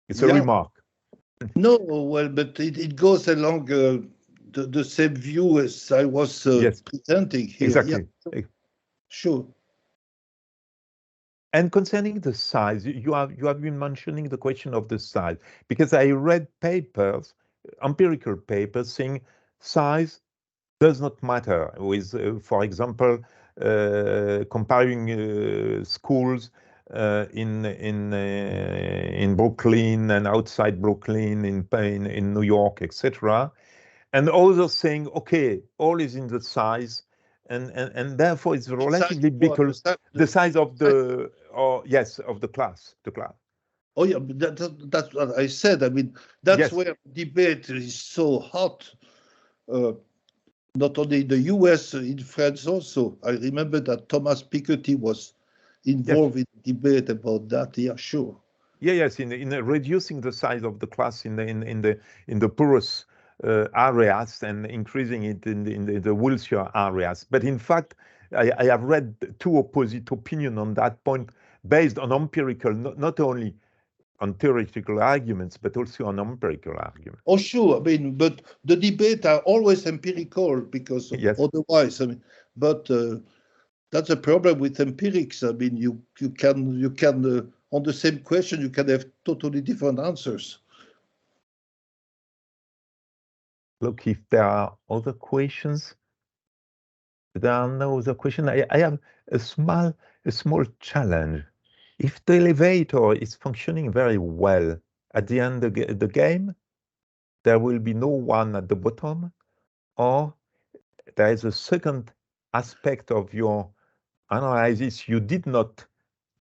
It's a remark. No, well, but it goes along the same view as I was yes, presenting here. Exactly. Yeah, sure. And concerning the size, you have been mentioning the question of the size, because I read papers, empirical papers, saying size does not matter. With, for example, comparing schools in Brooklyn and outside Brooklyn, in New York, etc., and others saying, okay, all is in the size. And therefore it's relatively big, the size of the of the class. Oh yeah, that's what I said. I mean, that's where debate is so hot. Not only in the US, in France also. I remember that Thomas Piketty was involved in debate about that. Yeah, sure. Yes, in reducing the size of the class in the poorest areas and increasing it in the wealthier areas. But in fact, I have read two opposite opinions on that point, based on empirical, not only on theoretical arguments, but also on empirical arguments. Oh, sure. I mean, but the debate are always empirical, because otherwise, I mean, but that's a problem with empirics. I mean, you can on the same question, you can have totally different answers. Look, if there are other questions, There are no other questions. I have a small challenge. If the elevator is functioning very well at the end of the game, there will be no one at the bottom, or there is a second aspect of your analysis you did not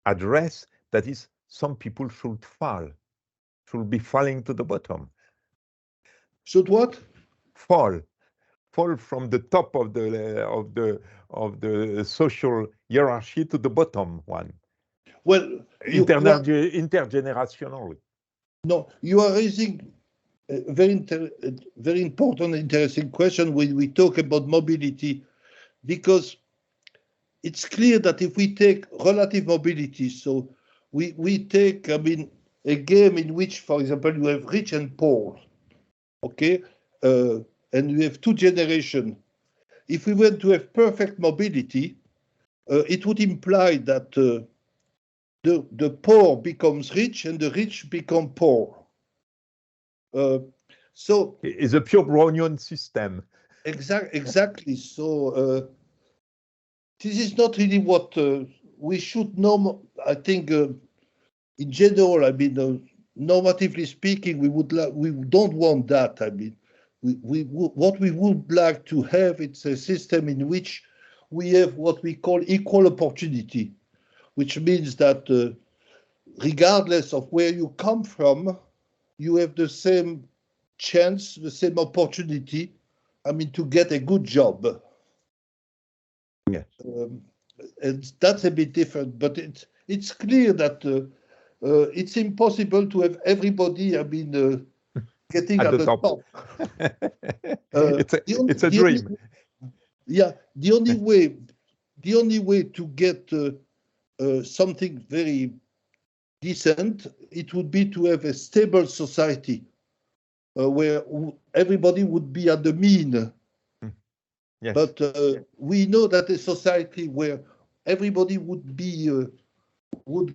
address, that is, some people should be falling to the bottom. Should what? Fall from the top of the social hierarchy to the bottom one. Well, intergenerationally. No, you are raising a very important, interesting question when we talk about mobility, because it's clear that if we take relative mobility, so we take, I mean, a game in which, for example, you have rich and poor, okay, and you have two generations. If we were to have perfect mobility, it would imply that the poor becomes rich and the rich become poor. So it's a pure Brownian system. Exactly. So this is not really what we should know. I think in general, I mean, normatively speaking, we don't want that. I mean, what we would like to have, it's a system in which we have what we call equal opportunity, which means that regardless of where you come from, you have the same chance, the same opportunity, I mean, to get a good job. Yes. And that's a bit different, but it's clear that it's impossible to have everybody, I mean, getting at the top. It's a dream. The only way to get something very decent, it would be to have a stable society where everybody would be at the mean. Yes. But we know that a society where everybody would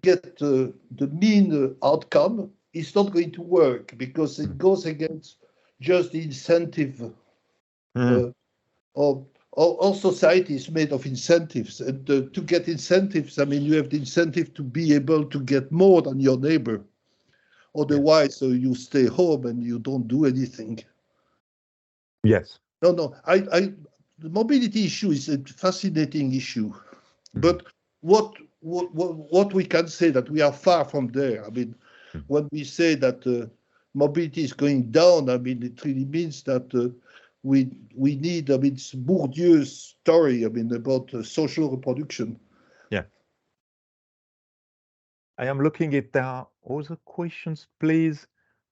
get the mean outcome is not going to work, because it goes against just the incentive. All society is made of incentives, and to get incentives, I mean, you have the incentive to be able to get more than your neighbor. Otherwise, you stay home and you don't do anything. Yes. No. The mobility issue is a fascinating issue, but what we can say that we are far from there. I mean, when we say that mobility is going down, I mean, it really means that we need, I mean, it's Bourdieu's story, I mean, about social reproduction. Yeah. I am looking at other questions. Please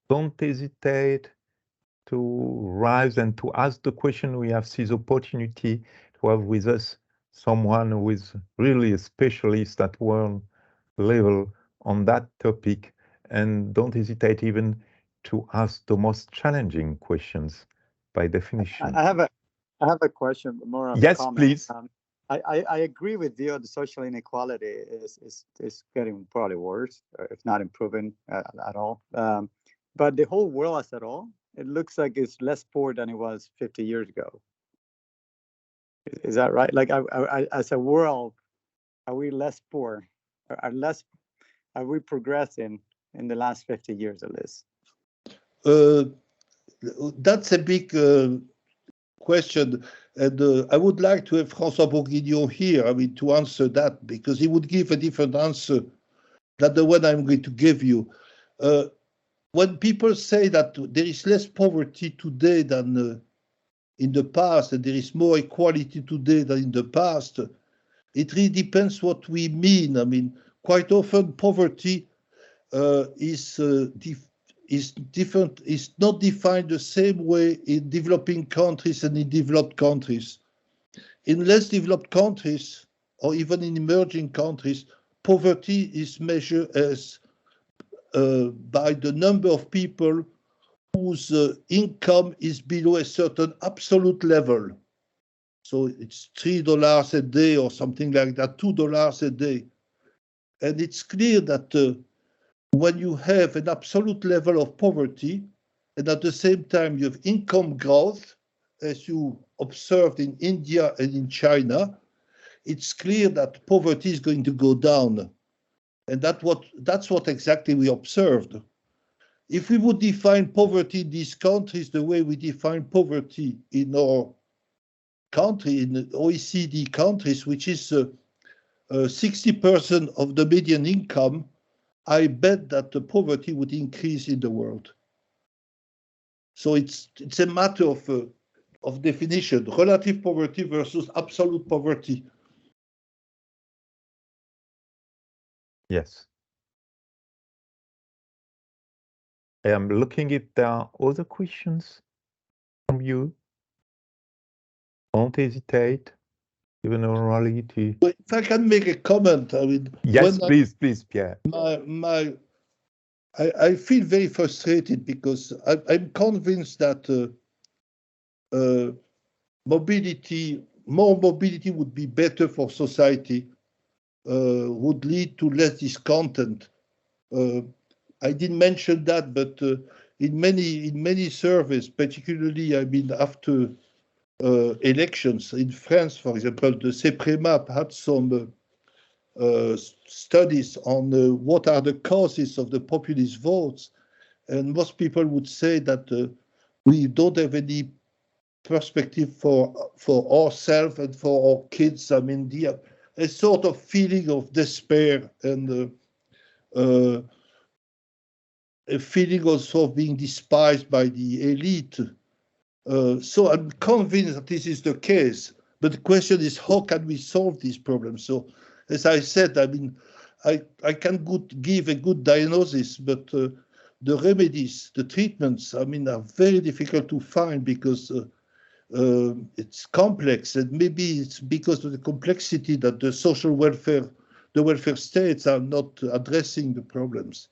don't hesitate to rise and to ask the question. We have this opportunity to have with us someone who is really a specialist at world level on that topic, and don't hesitate even to ask the most challenging questions by definition. I have a question, more of a comment. Please. I agree with you. The social inequality is getting probably worse, if not improving at all. But the whole world as a whole, it looks like it's less poor than it was 50 years ago. Is that right? Like, as a world, are we less poor? Are we progressing in the last 50 years at least? That's a big question, and I would like to have François Bourguignon here, I mean, to answer that, because he would give a different answer than the one I'm going to give you. When people say that there is less poverty today than in the past, and there is more equality today than in the past, it really depends what we mean. I mean, quite often poverty is different, is not defined the same way in developing countries and in developed countries. In less developed countries, or even in emerging countries, poverty is measured as by the number of people whose income is below a certain absolute level. So it's $3 a day or something like that, $2 a day. And it's clear that when you have an absolute level of poverty, and at the same time you have income growth, as you observed in India and in China, it's clear that poverty is going to go down. And that's what exactly we observed. If we would define poverty in these countries the way we define poverty in our country, in the OECD countries, which is 60% of the median income, I bet that the poverty would increase in the world. So it's a matter of definition, relative poverty versus absolute poverty. Yes. I am looking at other questions from you. Don't hesitate, even orality. If I can make a comment, I mean, yes, please, Pierre. I feel very frustrated because I'm convinced that more mobility would be better for society, would lead to less discontent. I didn't mention that, but in many surveys, particularly, I mean, after elections in France, for example, the CEPREMA had some studies on what are the causes of the populist votes, and most people would say that we don't have any perspective for ourselves and for our kids. I mean, a sort of feeling of despair and a feeling also of being despised by the elite. So I'm convinced that this is the case. But the question is, how can we solve these problems? So, as I said, I mean, I can give a good diagnosis, but the remedies, the treatments, I mean, are very difficult to find because it's complex, and maybe it's because of the complexity that the social welfare, the welfare states are not addressing the problems.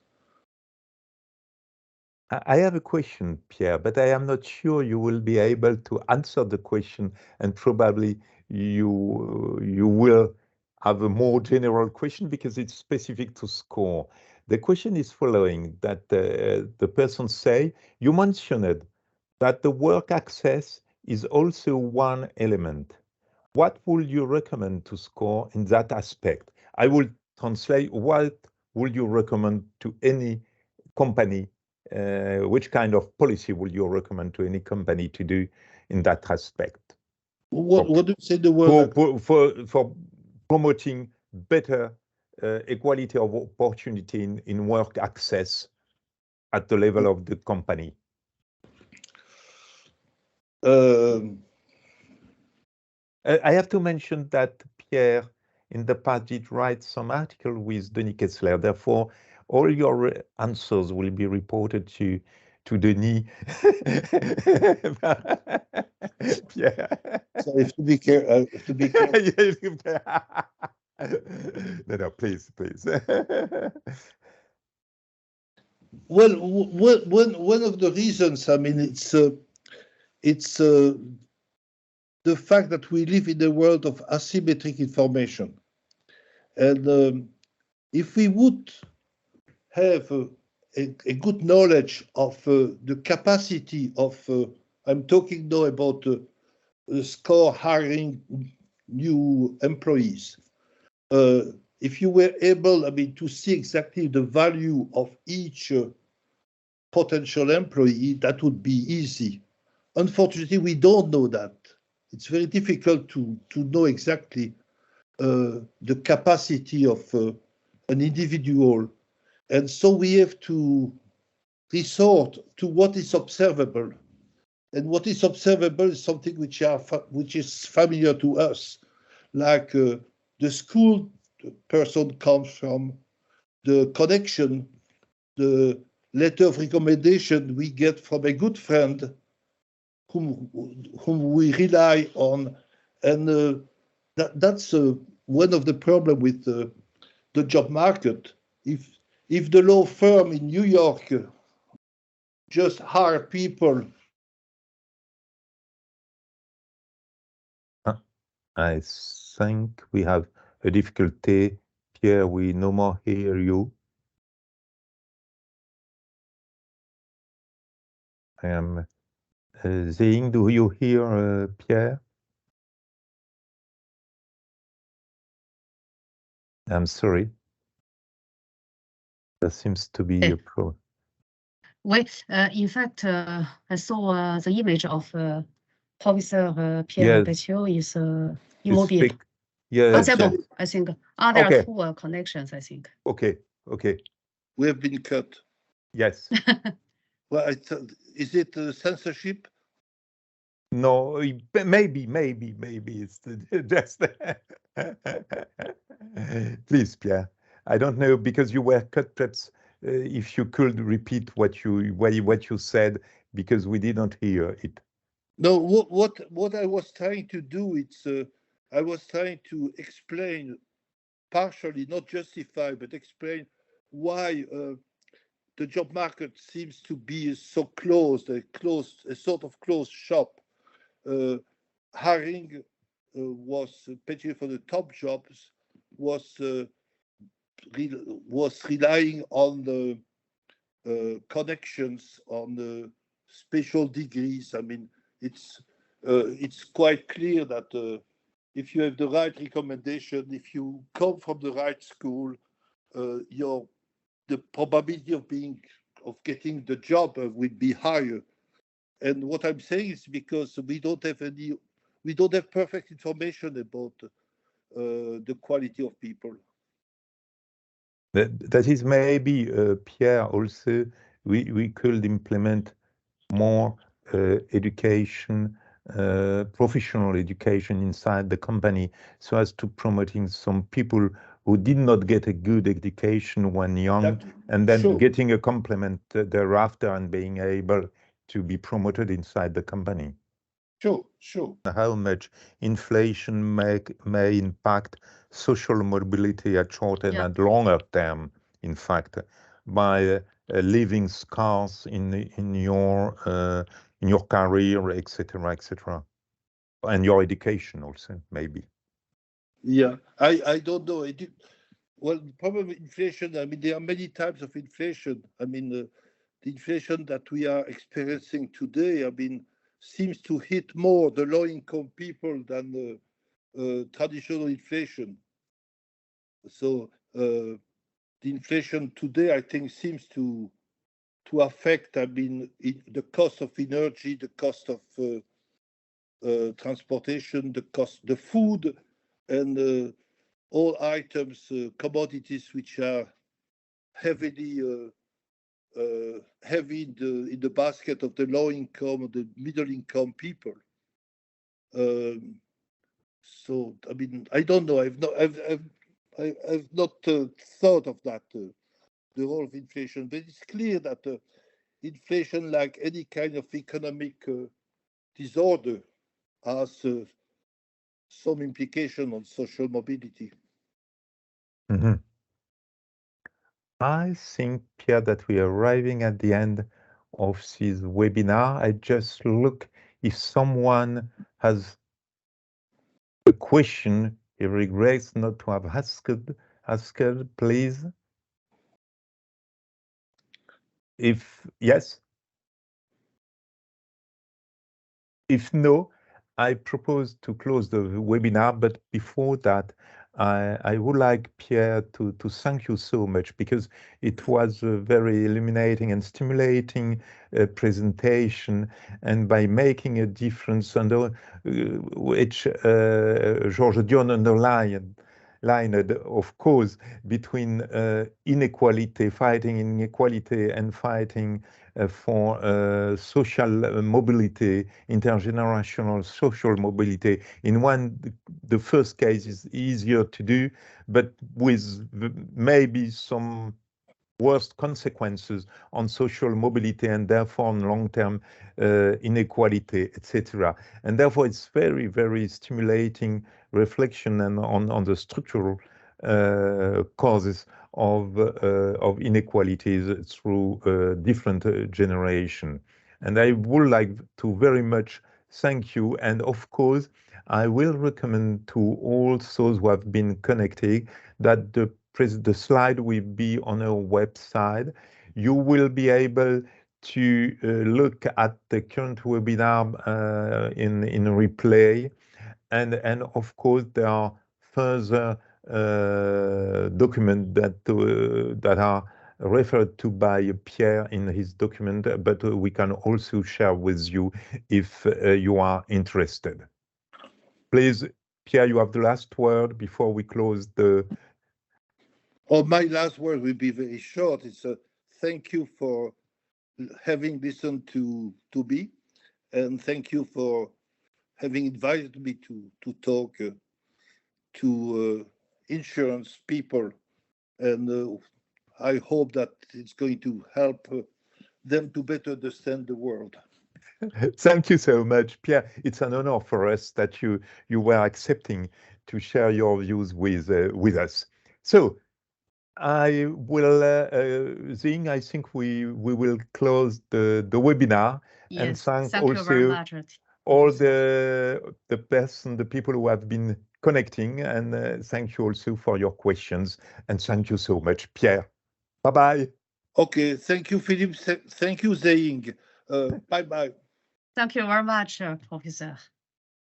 I have a question, Pierre, but I am not sure you will be able to answer the question, and probably you will have a more general question because it's specific to SCOR. The question is following, that the person say, you mentioned that the work access is also one element. What would you recommend to SCOR in that aspect? I will translate, what would you recommend to any company? Which kind of policy would you recommend to any company to do in that aspect? What do you say the word? For promoting better equality of opportunity in work access at the level of the company. I have to mention that Pierre in the past did write some article with Denis Kessler. Therefore, all your answers will be reported to Denis. Pierre. So I have to be careful. No, please. Well, one of the reasons, I mean, it's the fact that we live in a world of asymmetric information. And if we would have a good knowledge of the capacity of, I'm talking now about SCOR hiring new employees. If you were able, I mean, to see exactly the value of each potential employee, that would be easy. Unfortunately, we don't know that. It's very difficult to know exactly the capacity of an individual. And so we have to resort to what is observable. And what is observable is something which is familiar to us, like the school the person comes from, the connection, the letter of recommendation we get from a good friend whom we rely on. And that's one of the problems with the job market. If the law firm in New York just hire people. I think we have a difficulty. Pierre, we no more hear you. I am Zing, do you hear Pierre? I'm sorry. There seems to be a problem. Wait, in fact, I saw the image of Professor Pierre Pestieau is immobile. Yeah, bon, I think. There okay. are two connections, I think. Okay. We have been cut. Yes. Well, is it censorship? No, maybe it's just. Please, Pierre. I don't know because you were cut. Perhaps if you could repeat what you said because we didn't hear it. No, what I was trying to do, I was trying to explain partially, not justify, but explain why the job market seems to be so closed, a sort of closed shop. Hiring was, particularly for the top jobs, was relying on the connections, on the special degrees. I mean, it's quite clear that if you have the right recommendation, if you come from the right school, the probability of getting the job will be higher. And what I'm saying is because we don't have perfect information about the quality of people. That is maybe Pierre also. We could implement more education, professional education inside the company, so as to promoting some people who did not get a good education when young, and then getting a complement thereafter and being able to be promoted inside the company. Sure. How much inflation may impact social mobility at short and longer term, in fact, by leaving scars in your career, etc., and your education also, maybe. Yeah, I don't know. Well, probably inflation. I mean, there are many types of inflation. I mean, the inflation that we are experiencing today, I mean, seems to hit more the low-income people than traditional inflation. So the inflation today, I think, seems to affect, I mean, the cost of energy, the cost of transportation, the food, and all items, commodities which are heavy in the basket of the low income or the middle income people. So I mean, I don't know. I've not thought of that, the role of inflation, but it's clear that inflation, like any kind of economic disorder, has some implication on social mobility. Mm-hmm. I think, Pierre, that we are arriving at the end of this webinar. I just look if someone has a question he regrets not to have asked, please. If yes, if no, I propose to close the webinar, but before that, I would like Pierre to thank you so much because it was a very illuminating and stimulating presentation, and by making a difference under which Georges Dion underlined, of course, between inequality, fighting inequality and fighting for social mobility, intergenerational social mobility. In the first case is easier to do, but with maybe some worst consequences on social mobility and therefore on long-term inequality, etc. And therefore it's very, very stimulating reflection and on the structural causes of inequalities through different generation. And I would like to very much thank you. And of course, I will recommend to all those who have been connected that the slide will be on our website. You will be able to look at the current webinar in replay, and of course there are further documents that are referred to by Pierre in his document, but we can also share with you if you are interested. Please, Pierre, you have the last word before we close the. Oh, my last word will be very short. It's a thank you for having listened to me, and thank you for having invited me to talk to insurance people, and I hope that it's going to help them to better understand the world. Thank you so much, Pierre. It's an honor for us that you were accepting to share your views with us. So I will, Zing, I think we will close the webinar. Yes, and thank you very also much. all the person, the people who have been connecting, and thank you also for your questions, and thank you so much, Pierre. Bye-bye. Okay, thank you, Philippe. Thank you, Zing. Bye-bye. Thank you very much, Professor.